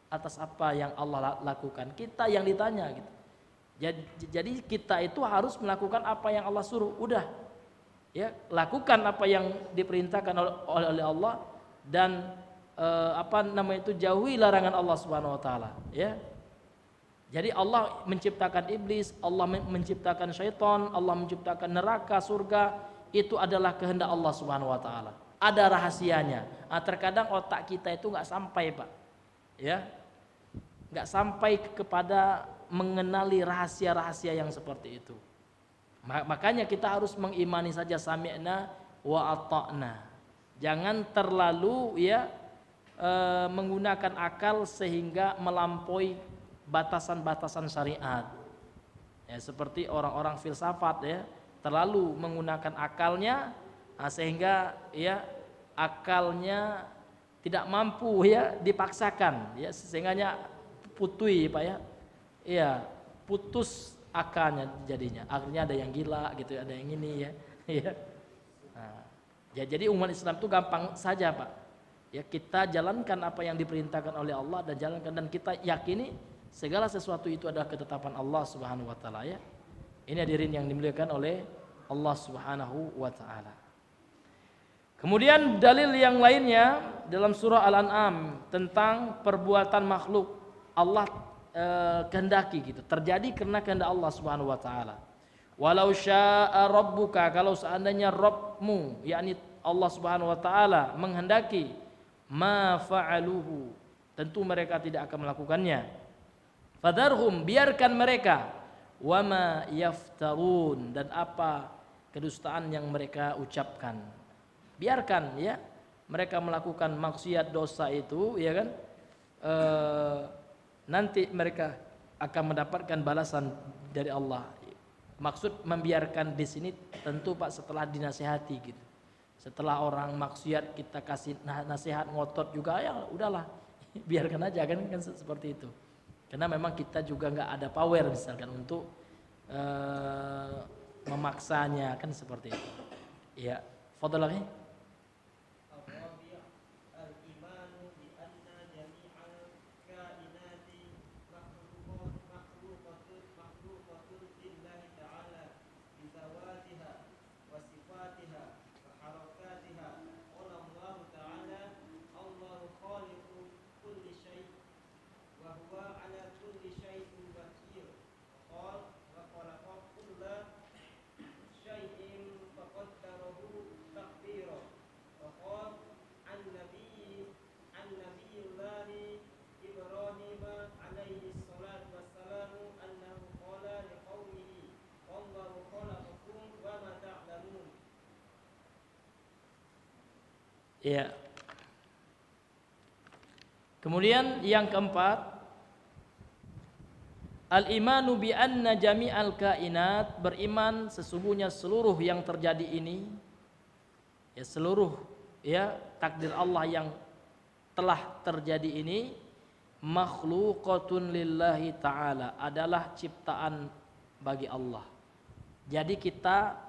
atas apa yang Allah lakukan, kita yang ditanya gitu. Jadi kita itu harus melakukan apa yang Allah suruh, udah ya, lakukan apa yang diperintahkan oleh Allah dan jauhi larangan Allah Subhanahu wa taala ya. Jadi Allah menciptakan iblis, Allah menciptakan syaitan, Allah menciptakan neraka, surga, itu adalah kehendak Allah Subhanahu wa taala. Ada rahasianya. Terkadang otak kita itu nggak sampai, Pak. Ya. Nggak sampai kepada mengenali rahasia-rahasia yang seperti itu. Makanya kita harus mengimani saja sami'na wa ata'na. Jangan terlalu ya menggunakan akal sehingga melampaui batasan-batasan syariat. Ya, seperti orang-orang filsafat ya, terlalu menggunakan akalnya sehingga ya akalnya tidak mampu ya dipaksakan ya sehingga putui, Pak ya. Iya, putus akalnya jadinya. Akhirnya ada yang gila gitu, ada yang ini ya. Ya. Nah, jadi umat Islam itu gampang saja, Pak. Ya, kita jalankan apa yang diperintahkan oleh Allah dan jalankan, dan kita yakini segala sesuatu itu adalah ketetapan Allah Subhanahu wa taala ya. Ini hadirin yang dimuliakan oleh Allah Subhanahu wa taala. Kemudian dalil yang lainnya dalam surah Al-An'am tentang perbuatan makhluk Allah kehendaki gitu, terjadi karena kehendak Allah Subhanahu wa taala. Walau syaa rabbuka, kalau seandainya Rabbmu yakni Allah Subhanahu wa taala menghendaki, ma fa'aluhu, tentu mereka tidak akan melakukannya. Fadharhum, biarkan mereka, wama yaftarun, dan apa kedustaan yang mereka ucapkan. Biarkan ya mereka melakukan maksiat dosa itu ya kan, nanti mereka akan mendapatkan balasan dari Allah. Maksud membiarkan di sini tentu Pak setelah dinasihati gitu. Setelah orang maksiat kita kasih nasihat ngotot juga, ya udahlah biarkan aja kan seperti itu. Karena memang kita juga nggak ada power misalkan untuk memaksanya kan seperti itu. Ya, fadhal lagi. Ya. Kemudian yang keempat, al-imanu bi anna jami'al kainat, beriman sesungguhnya seluruh yang terjadi ini, ya seluruh ya takdir Allah yang telah terjadi ini, makhluqatun lillahi ta'ala, adalah ciptaan bagi Allah. Jadi kita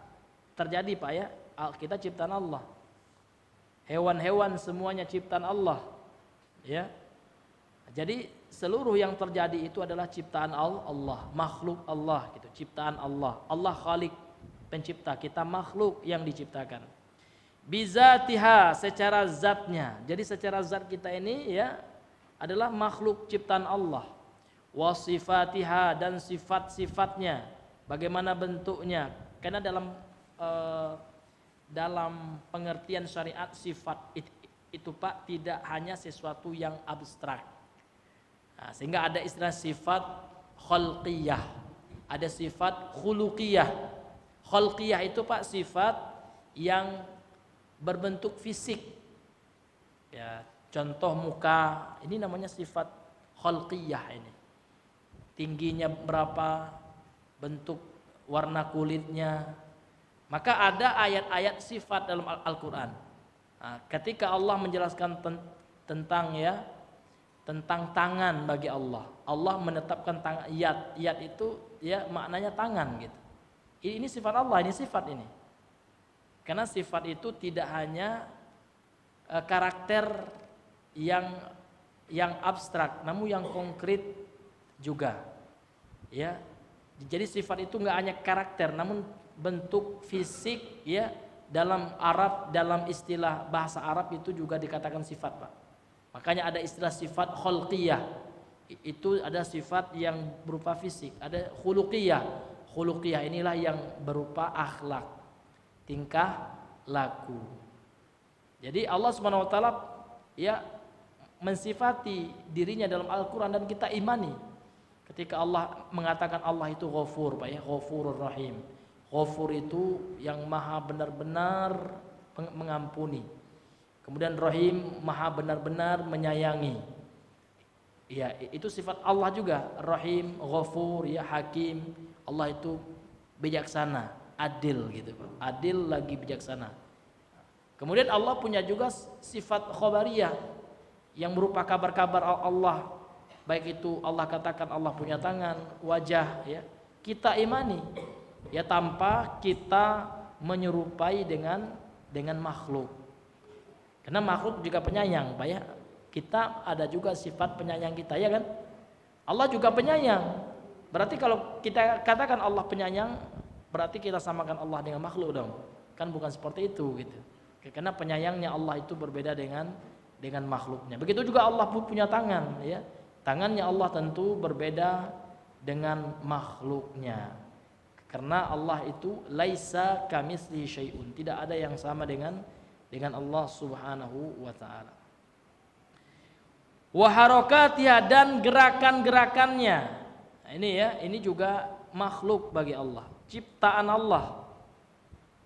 terjadi Pak ya, kita ciptaan Allah. Hewan-hewan semuanya ciptaan Allah. Ya. Jadi seluruh yang terjadi itu adalah ciptaan Allah, makhluk Allah gitu, ciptaan Allah. Allah Khalik, pencipta, kita makhluk yang diciptakan. Bizatiha, secara zatnya. Jadi secara zat kita ini ya adalah makhluk ciptaan Allah. Wasifatiha, dan sifat-sifatnya, bagaimana bentuknya. Karena dalam pengertian syariat sifat itu Pak tidak hanya sesuatu yang abstrak. Nah, sehingga ada istilah sifat khalqiyah, ada sifat khuluqiyah. Khalqiyah itu Pak sifat yang berbentuk fisik. Ya, contoh muka, ini namanya sifat khalqiyah ini. Tingginya berapa, bentuk warna kulitnya. Maka ada ayat-ayat sifat dalam Al-Qur'an. Nah, ketika Allah menjelaskan tentang tangan bagi Allah, Allah menetapkan tangan, yad itu ya maknanya tangan gitu. Ini sifat Allah, ini sifat ini. Karena sifat itu tidak hanya karakter yang abstrak, namun yang konkret juga. Ya, jadi sifat itu nggak hanya karakter, namun bentuk fisik ya. Dalam Arab, dalam istilah bahasa Arab itu juga dikatakan sifat Pak. Makanya ada istilah sifat khalqiyah. Itu ada sifat yang berupa fisik. Ada khuluqiyah. Khuluqiyah inilah yang berupa akhlak, tingkah laku. Jadi Allah SWT ya mensifati dirinya dalam Al-Quran dan kita imani. Ketika Allah mengatakan Allah itu Ghafur Pak ya, Ghafurur Rahim. Ghafur itu yang maha benar-benar mengampuni. Kemudian Rahim, maha benar-benar menyayangi. Ya, itu sifat Allah juga. Rahim, Ghafur, ya Hakim. Allah itu bijaksana, adil gitu. Adil lagi bijaksana. Kemudian Allah punya juga sifat khabariyah yang berupa kabar-kabar Allah. Baik itu Allah katakan Allah punya tangan, wajah ya. Kita imani. Ya tanpa kita menyerupai dengan makhluk. Karena makhluk juga penyayang, Pak ya. Kita ada juga sifat penyayang kita, ya kan? Allah juga penyayang. Berarti kalau kita katakan Allah penyayang, berarti kita samakan Allah dengan makhluk dong. Kan bukan seperti itu gitu. Karena penyayangnya Allah itu berbeda dengan makhluknya. Begitu juga Allah punya tangan, ya. Tangannya Allah tentu berbeda dengan makhluknya. Karena Allah itu laisa kamitsli syai'un, tidak ada yang sama dengan Allah Subhanahu wa taala. Wa harakatiha, dan gerakan-gerakannya. Nah, ini juga makhluk bagi Allah, ciptaan Allah.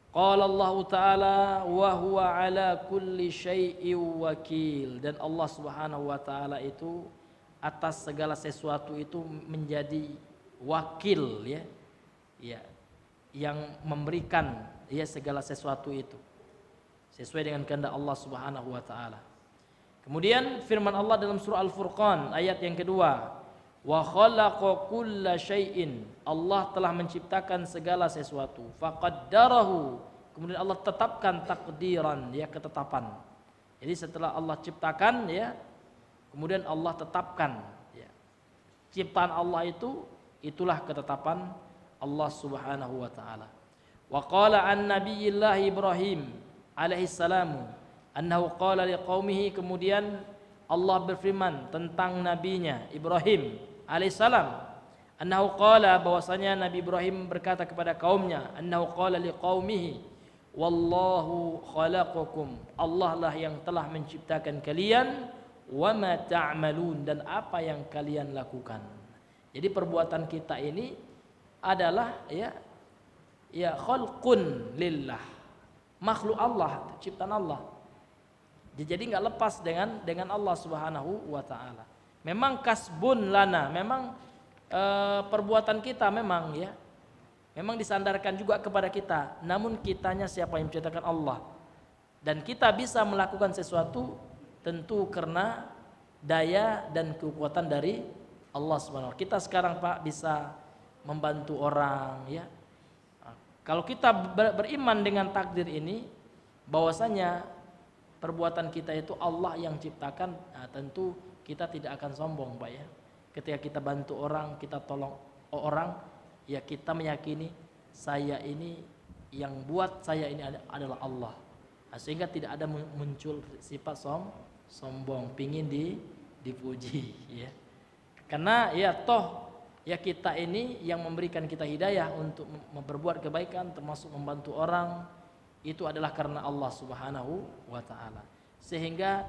Qala Allah taala wa huwa ala kulli syai'in wakil, dan Allah Subhanahu wa taala itu atas segala sesuatu itu menjadi wakil ya. Ya, yang memberikan ya segala sesuatu itu sesuai dengan kehendak Allah Subhanahu wa taala. Kemudian firman Allah dalam surah Al-Furqan ayat yang kedua, wa khalaqa kulla syai'in, Allah telah menciptakan segala sesuatu, faqaddarahu, kemudian Allah tetapkan takdiran ya, ketetapan. Jadi setelah Allah ciptakan ya, kemudian Allah tetapkan ya. Ciptaan Allah itulah ketetapan Allah Subhanahu wa taala. Wa qala an nabiyillah Ibrahim alaihi salam annahu qala liqaumihi, kemudian Allah berfirman tentang nabinya Ibrahim alaihi salam, annahu qala, bahwasanya Nabi Ibrahim berkata kepada kaumnya, annahu qala liqaumihi wallahu khalaqakum, Allah lah yang telah menciptakan kalian, wa ma ta'malun, dan apa yang kalian lakukan. Jadi perbuatan kita ini adalah ya khalqun lillah, makhluk Allah, ciptaan Allah. Jadi nggak lepas dengan Allah Subhanahu wa taala. Memang kasbun lana, memang perbuatan kita memang ya. Memang disandarkan juga kepada kita. Namun kitanya siapa yang menciptakan? Allah. Dan kita bisa melakukan sesuatu tentu karena daya dan kekuatan dari Allah Subhanahu wa taala. Kita sekarang Pak bisa membantu orang ya. Kalau kita beriman dengan takdir ini, bahwasanya perbuatan kita itu Allah yang ciptakan, nah, tentu kita tidak akan sombong Pak ya. Ketika kita bantu orang, kita tolong orang, ya kita meyakini saya ini yang buat saya ini adalah Allah. Nah, sehingga tidak ada muncul sifat sombong, pingin dipuji ya. Karena ya toh ya kita ini yang memberikan kita hidayah untuk berbuat kebaikan termasuk membantu orang, itu adalah karena Allah Subhanahu wa taala. Sehingga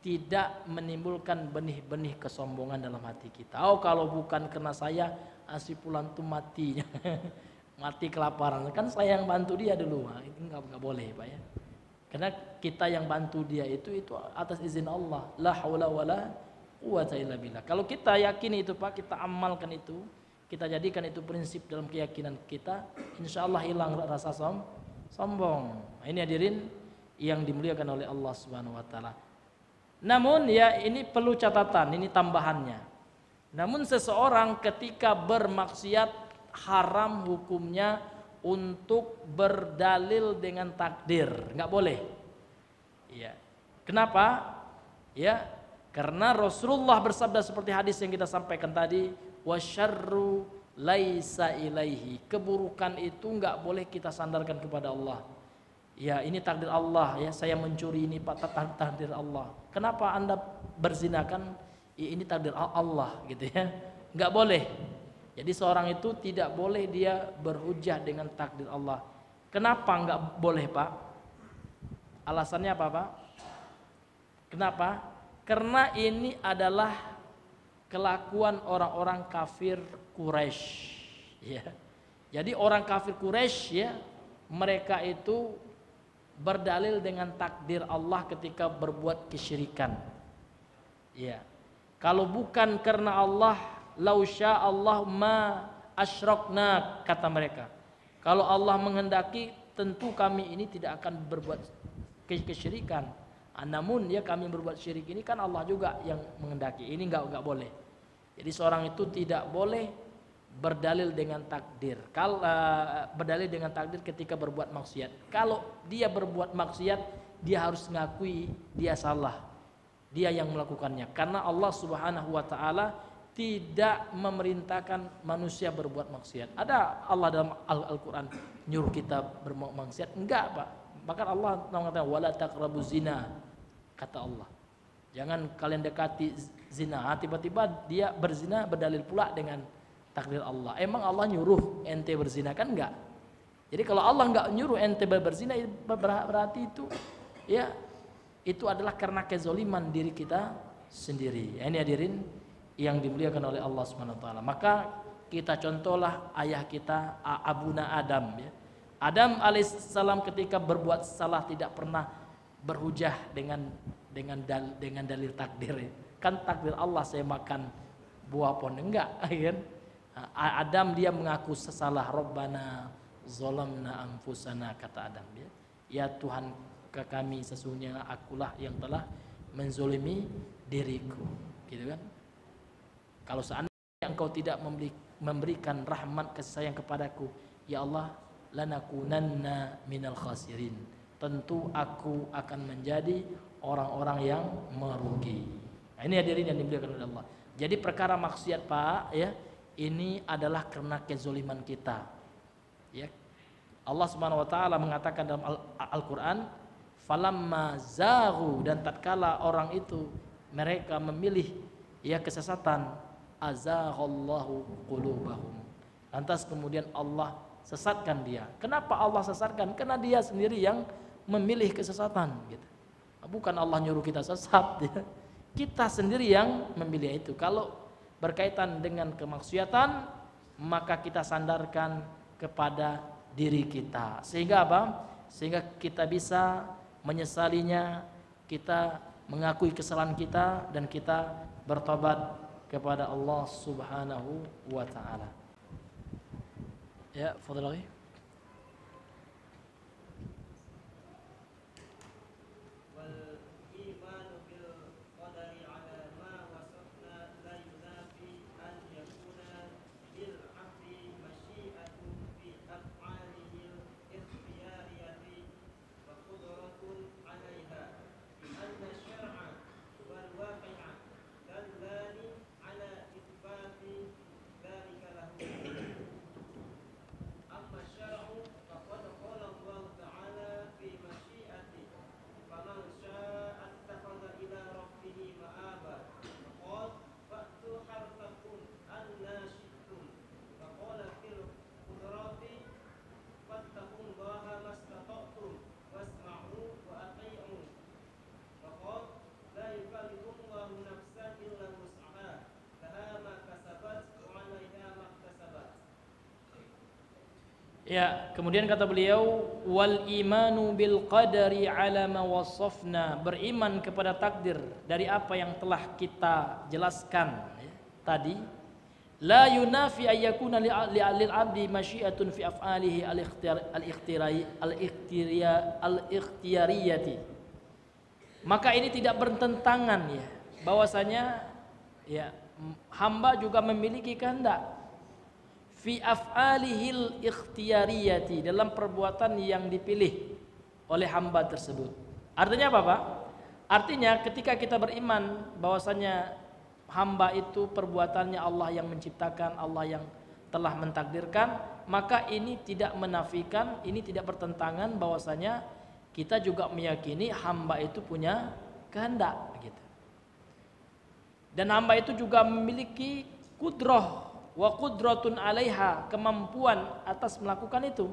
tidak menimbulkan benih-benih kesombongan dalam hati kita. Oh, kalau bukan karena saya, si fulan tuh mati. Mati kelaparan. Kan saya yang bantu dia dulu. Nah, itu enggak boleh, Pak ya. Karena kita yang bantu dia itu atas izin Allah. La haula wala quwata illa billah. Kalau kita yakin itu Pak, kita amalkan itu, kita jadikan itu prinsip dalam keyakinan kita, insyaallah hilang rasa sombong. Nah, ini hadirin yang dimuliakan oleh Allah Subhanahu wa taala. Namun ya ini perlu catatan, ini tambahannya. Namun seseorang ketika bermaksiat haram hukumnya untuk berdalil dengan takdir, nggak boleh. Ya. Kenapa? Ya, karena Rasulullah bersabda seperti hadis yang kita sampaikan tadi, wasyarru laisa ilaihi. Keburukan itu nggak boleh kita sandarkan kepada Allah. Ya, ini takdir Allah ya, saya mencuri ini Pak, takdir Allah. Kenapa Anda berzinakan? Ya, ini takdir Allah gitu ya. Nggak boleh. Jadi seorang itu tidak boleh dia berhujah dengan takdir Allah. Kenapa nggak boleh Pak? Alasannya apa Pak? Kenapa? Karena ini adalah kelakuan orang-orang kafir Quraisy. Ya. Jadi orang kafir Quraisy ya, mereka itu berdalil dengan takdir Allah ketika berbuat kesyirikan. Ya. Kalau bukan karena Allah, lausya Allah ma asyrakna, kata mereka. Kalau Allah menghendaki, tentu kami ini tidak akan berbuat kesyirikan. Namun ya kami berbuat syirik ini kan Allah juga yang menghendaki. Ini enggak boleh. Jadi seorang itu tidak boleh berdalil dengan takdir. Kalau berdalil dengan takdir ketika berbuat maksiat. Kalau dia berbuat maksiat, dia harus mengakui dia salah. Dia yang melakukannya. Karena Allah Subhanahu wa taala tidak memerintahkan manusia berbuat maksiat. Ada Allah dalam Al-Qur'an nyuruh kita berbuat maksiat? Enggak, Pak. Bahkan Allah mengatakan wala taqrabuz zina, kata Allah. Jangan kalian dekati zina. Tiba-tiba dia berzina berdalil pula dengan takdir Allah. Emang Allah nyuruh ente berzina? Kan enggak. Jadi kalau Allah enggak nyuruh ente berzina, berarti itu ya itu adalah karena kezaliman diri kita sendiri. Ini hadirin yang dimuliakan oleh Allah Subhanahu wa taala. Maka kita contohlah ayah kita Abuna Adam ya. Adam alaihissalam ketika berbuat salah tidak pernah berhujah dengan dalil takdir. Kan takdir Allah saya makan buah pohon, enggak kan? Adam dia mengaku sesalah, Rabbana zalamna anfusana, kata Adam ya. Ya Tuhan kami, sesungguhnya akulah yang telah menzolimi diriku, gitu kan? Kalau seandainya engkau tidak memberikan rahmat kasih sayang kepadaku, ya Allah, lanakunanna minal khasirin. Tentu aku akan menjadi orang-orang yang merugi. Nah, ini hadirin yang dimuliakan oleh Allah. Jadi perkara maksiat Pak ya, ini adalah karena kezaliman kita. Ya. Allah Subhanahu wa taala mengatakan dalam Al-Qur'an, falamma zaghu, dan tatkala orang itu mereka memilih ya kesesatan, azaghallahu qulubahum. Lantas kemudian Allah sesatkan dia. Kenapa Allah sesatkan? Karena dia sendiri yang memilih kesesatan gitu. Bukan Allah nyuruh kita sesat ya. Kita sendiri yang memilih itu. Kalau berkaitan dengan kemaksiatan, maka kita sandarkan kepada diri kita. Sehingga apa? Sehingga kita bisa menyesalinya kita mengakui kesalahan kita dan kita bertobat kepada Allah Subhanahu wa taala. Ya, fadhil lagi. Ya, kemudian kata beliau, wal imanu bil qadari ala ma wasafna, beriman kepada takdir dari apa yang telah kita jelaskan ya, tadi. La yunafi ayyakuna lil abdi masyiatun fi af'alihi al-ikhtiyariyati. Maka ini tidak bertentangan ya, bahwasanya ya hamba juga memiliki kehendak fi af'alihil ikhtiyariyati, dalam perbuatan yang dipilih oleh hamba tersebut. Artinya apa, Pak? Artinya ketika kita beriman bahwasanya hamba itu perbuatannya Allah yang menciptakan, Allah yang telah mentakdirkan, maka ini tidak menafikan, ini tidak bertentangan bahwasanya kita juga meyakini hamba itu punya kehendak gitu. Dan hamba itu juga memiliki kudrah wa qudratun 'alaiha, kemampuan atas melakukan itu.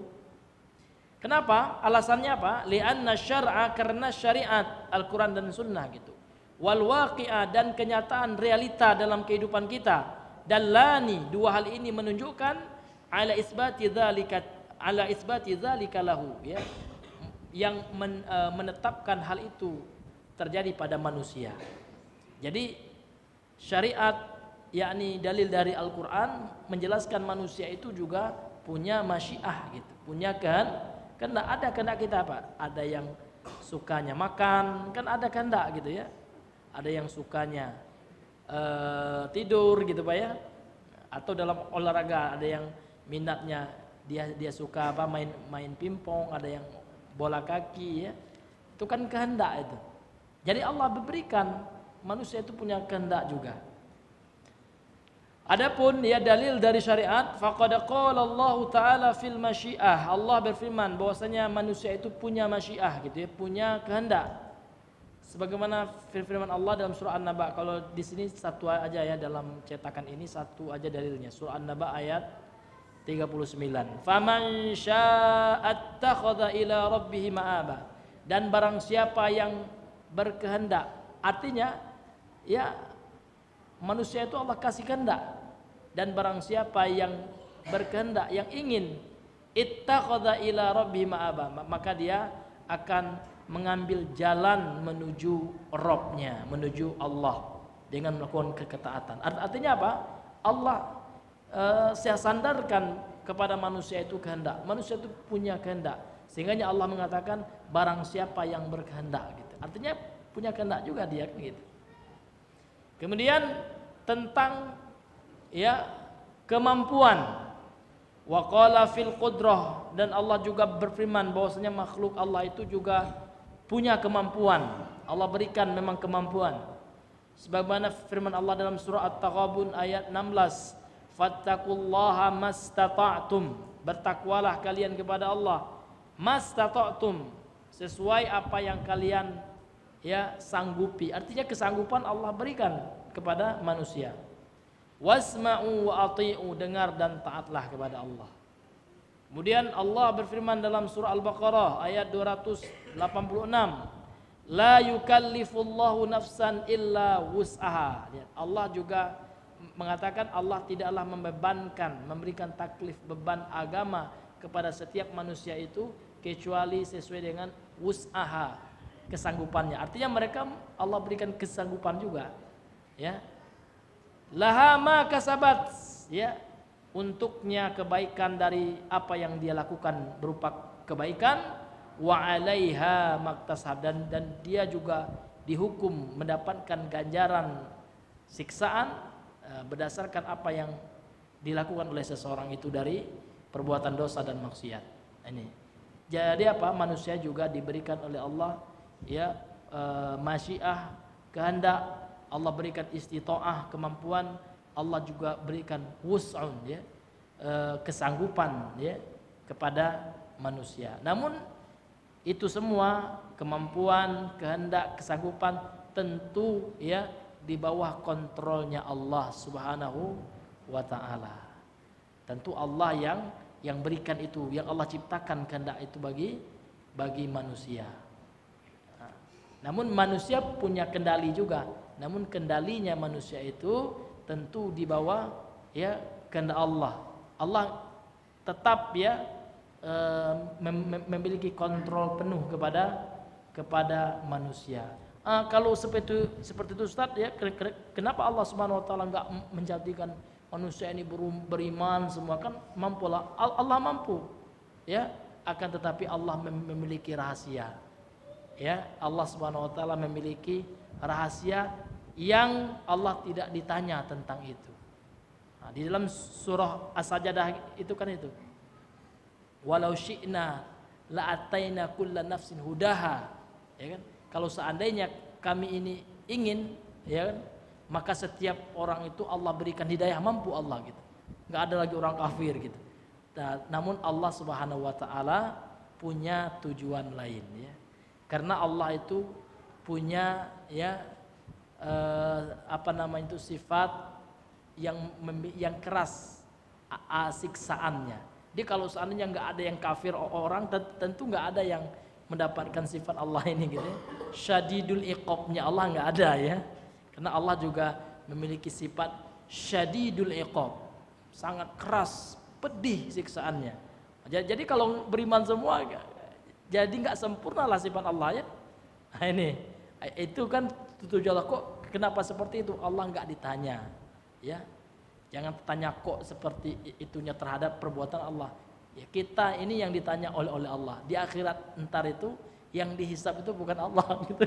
Kenapa? Alasannya apa? Li'anna syar'a, karena syariat Al-Qur'an dan Sunnah gitu. Wal waqi'a, dan kenyataan realita dalam kehidupan kita. Dallani, dua hal ini menunjukkan ala isbati dzalika lahu ya. Yang menetapkan hal itu terjadi pada manusia. Jadi syariat yakni dalil dari Al-Quran menjelaskan manusia itu juga punya masyiah gitu, punya kehendak. Ada kehendak kita apa? Ada yang sukanya makan, kan ada kehendak gitu ya. Ada yang sukanya tidur gitu Pak ya. Atau dalam olahraga ada yang minatnya dia suka apa main pingpong, ada yang bola kaki ya. Itu kan kehendak itu. Jadi Allah berikan manusia itu punya kehendak juga. Adapun ya dalil dari syariat, faqad qala Allah taala fil masyiah, Allah berfirman bahwasanya manusia itu punya masyiah gitu ya, punya kehendak. Sebagaimana firman Allah dalam surah An-Naba. Kalau di sini satu aja ya, dalam cetakan ini satu aja dalilnya, surah An-Naba ayat 39. Faman syaa'a attakhadha ila rabbih ma'aba. Dan barang siapa yang berkehendak, artinya ya manusia itu Allah kasih kehendak, dan barang siapa yang berkehendak, yang ingin ittakhadha ila rabbih ma'aba, maka dia akan mengambil jalan menuju Rabbnya, menuju Allah dengan melakukan ketaatan. Artinya apa? Allah saya sandarkan kepada manusia itu kehendak. Manusia itu punya kehendak, sehingga Allah mengatakan barang siapa yang berkehendak gitu. Artinya punya kehendak juga dia gitu. Kemudian tentang ya kemampuan, wa qala fil qudrah, dan Allah juga berfirman bahwasanya makhluk Allah itu juga punya kemampuan. Allah berikan memang kemampuan. Sebagaimana firman Allah dalam surah At-Taghabun ayat 16, fattaqullaha mastata'tum, bertakwalah kalian kepada Allah mastata'tum, sesuai apa yang kalian ya sanggupi. Artinya kesanggupan Allah berikan kepada manusia. Wasma'u wa ati'u, dengar dan taatlah kepada Allah. Kemudian Allah berfirman dalam surah Al-Baqarah ayat 286, la yukallifullahu nafsan illa wus'aha. Allah juga mengatakan Allah tidaklah membebankan, memberikan taklif beban agama kepada setiap manusia itu kecuali sesuai dengan wus'aha, kesanggupannya. Artinya mereka Allah berikan kesanggupan juga, ya. Laha ma kasabat, ya, untuknya kebaikan dari apa yang dia lakukan berupa kebaikan, wa 'alaiha maktasab, dan dia juga dihukum mendapatkan ganjaran siksaan berdasarkan apa yang dilakukan oleh seseorang itu dari perbuatan dosa dan maksiat. Ini. Jadi apa? Manusia juga diberikan oleh Allah, ya, masyiah, kehendak. Allah berikan istita'ah, kemampuan. Allah juga berikan wus'un, ya, kesanggupan, ya, kepada manusia. Namun itu semua kemampuan, kehendak, kesanggupan tentu, ya, di bawah kontrolnya Allah Subhanahu wa ta'ala. Tentu Allah yang berikan itu, yang Allah ciptakan kehendak itu bagi manusia. Namun manusia punya kendali juga. Namun kendalinya manusia itu tentu di bawah, ya, kehendak Allah. Allah tetap, ya, memiliki kontrol penuh kepada manusia. Kalau seperti itu Ustaz, ya, kenapa Allah Subhanahu wa taala enggak menjadikan manusia ini beriman semua? Kan mampu lah. Allah mampu, ya, akan tetapi Allah memiliki rahasia. Ya, Allah Subhanahu wa taala memiliki rahasia yang Allah tidak ditanya tentang itu. Nah, di dalam surah As-Sajdah itu kan itu. Walau syi'na la'ataina kulla nafsin hudaha, ya kan? Kalau seandainya kami ini ingin, ya kan, maka setiap orang itu Allah berikan hidayah, mampu Allah gitu. Enggak ada lagi orang kafir gitu. Namun Allah Subhanahu wa taala punya tujuan lain, ya. Karena Allah itu punya, ya, sifat yang keras siksaannya. Jadi kalau seandainya nggak ada yang kafir orang, tentu nggak ada yang mendapatkan sifat Allah ini gitu. Syadidul iqabnya Allah nggak ada, ya. Karena Allah juga memiliki sifat syadidul iqab, sangat keras, pedih siksaannya. Jadi kalau beriman semua, jadi nggak sempurna lah sifat Allah, ya. Nah, ini itu kan tujuan Allah. Kok kenapa seperti itu? Allah nggak ditanya, ya. Jangan tanya kok seperti itunya terhadap perbuatan Allah. Ya, kita ini yang ditanya oleh Allah. Di akhirat entar itu yang dihisab itu bukan Allah gitu.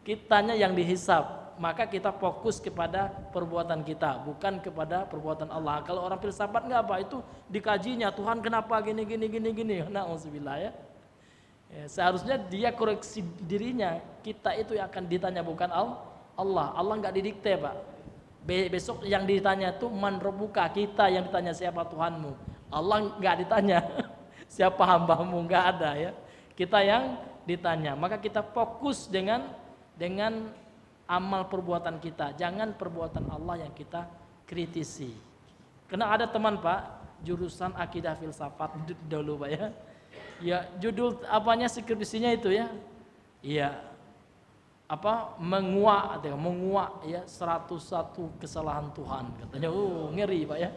Kitanya yang dihisab. Maka kita fokus kepada perbuatan kita, bukan kepada perbuatan Allah. Kalau orang filsafat enggak apa, itu dikajinya, Tuhan kenapa gini. Na'udzubillah, ya. Ya, seharusnya dia koreksi dirinya. Kita itu yang akan ditanya, bukan Allah. Allah enggak didikte, Pak. Besok yang ditanya itu man rabbuka, kita yang ditanya siapa Tuhanmu. Allah nggak ditanya siapa hambamu, nggak ada, ya. Kita yang ditanya. Maka kita fokus dengan amal perbuatan kita, jangan perbuatan Allah yang kita kritisi. Karena ada teman, Pak, jurusan akidah filsafat dulu, Pak, ya. Ya, judul apanya skripsinya itu, ya. Iya. Menguak ya 101 kesalahan Tuhan katanya. Ngeri, Pak, ya.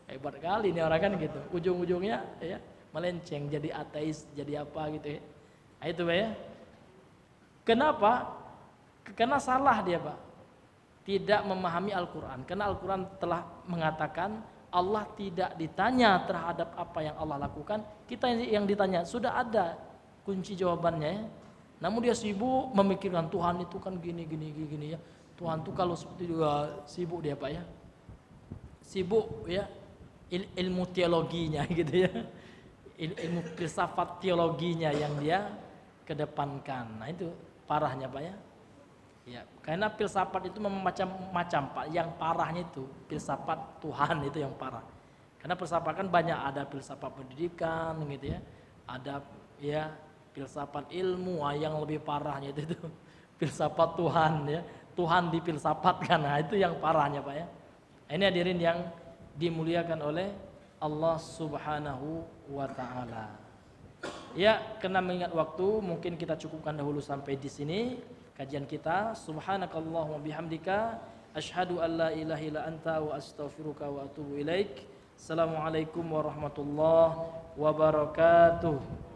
Hebat kali nih orang kan gitu. Ujung-ujungnya, ya, melenceng jadi ateis, jadi apa gitu, ya. Nah, itu, Pak, ya. Kenapa? Karena salah dia, Pak. Tidak memahami Al-Qur'an. Karena Al-Qur'an telah mengatakan Allah tidak ditanya terhadap apa yang Allah lakukan, kita yang ditanya. Sudah ada kunci jawabannya, ya. Namun dia sibuk memikirkan Tuhan itu kan gini, ya. Tuhan tuh kalau seperti juga sibuk dia, Pak, ya. Sibuk, ya, ilmu teologinya gitu, ya. Ilmu filsafat teologinya yang dia kedepankan. Nah, itu parahnya, Pak, ya. Ya, karena filsafat itu memang macam-macam, Pak. Yang parahnya itu filsafat Tuhan itu yang parah. Karena filsafat kan banyak, ada filsafat pendidikan gitu, ya. Ada, ya, filsafat ilmu, yang lebih parahnya itu filsafat Tuhan, ya. Tuhan difilsafatkan. Nah, itu yang parahnya, Pak, ya. Ini hadirin yang dimuliakan oleh Allah Subhanahu wa taala. Ya, karena mengingat waktu, mungkin kita cukupkan dahulu sampai di sini kajian kita. Subhanakallahumma bihamdika asyhadu an la ilaha illa anta wa astaghfiruka wa atubu ilaik. Assalamualaikum warahmatullahi wabarakatuh.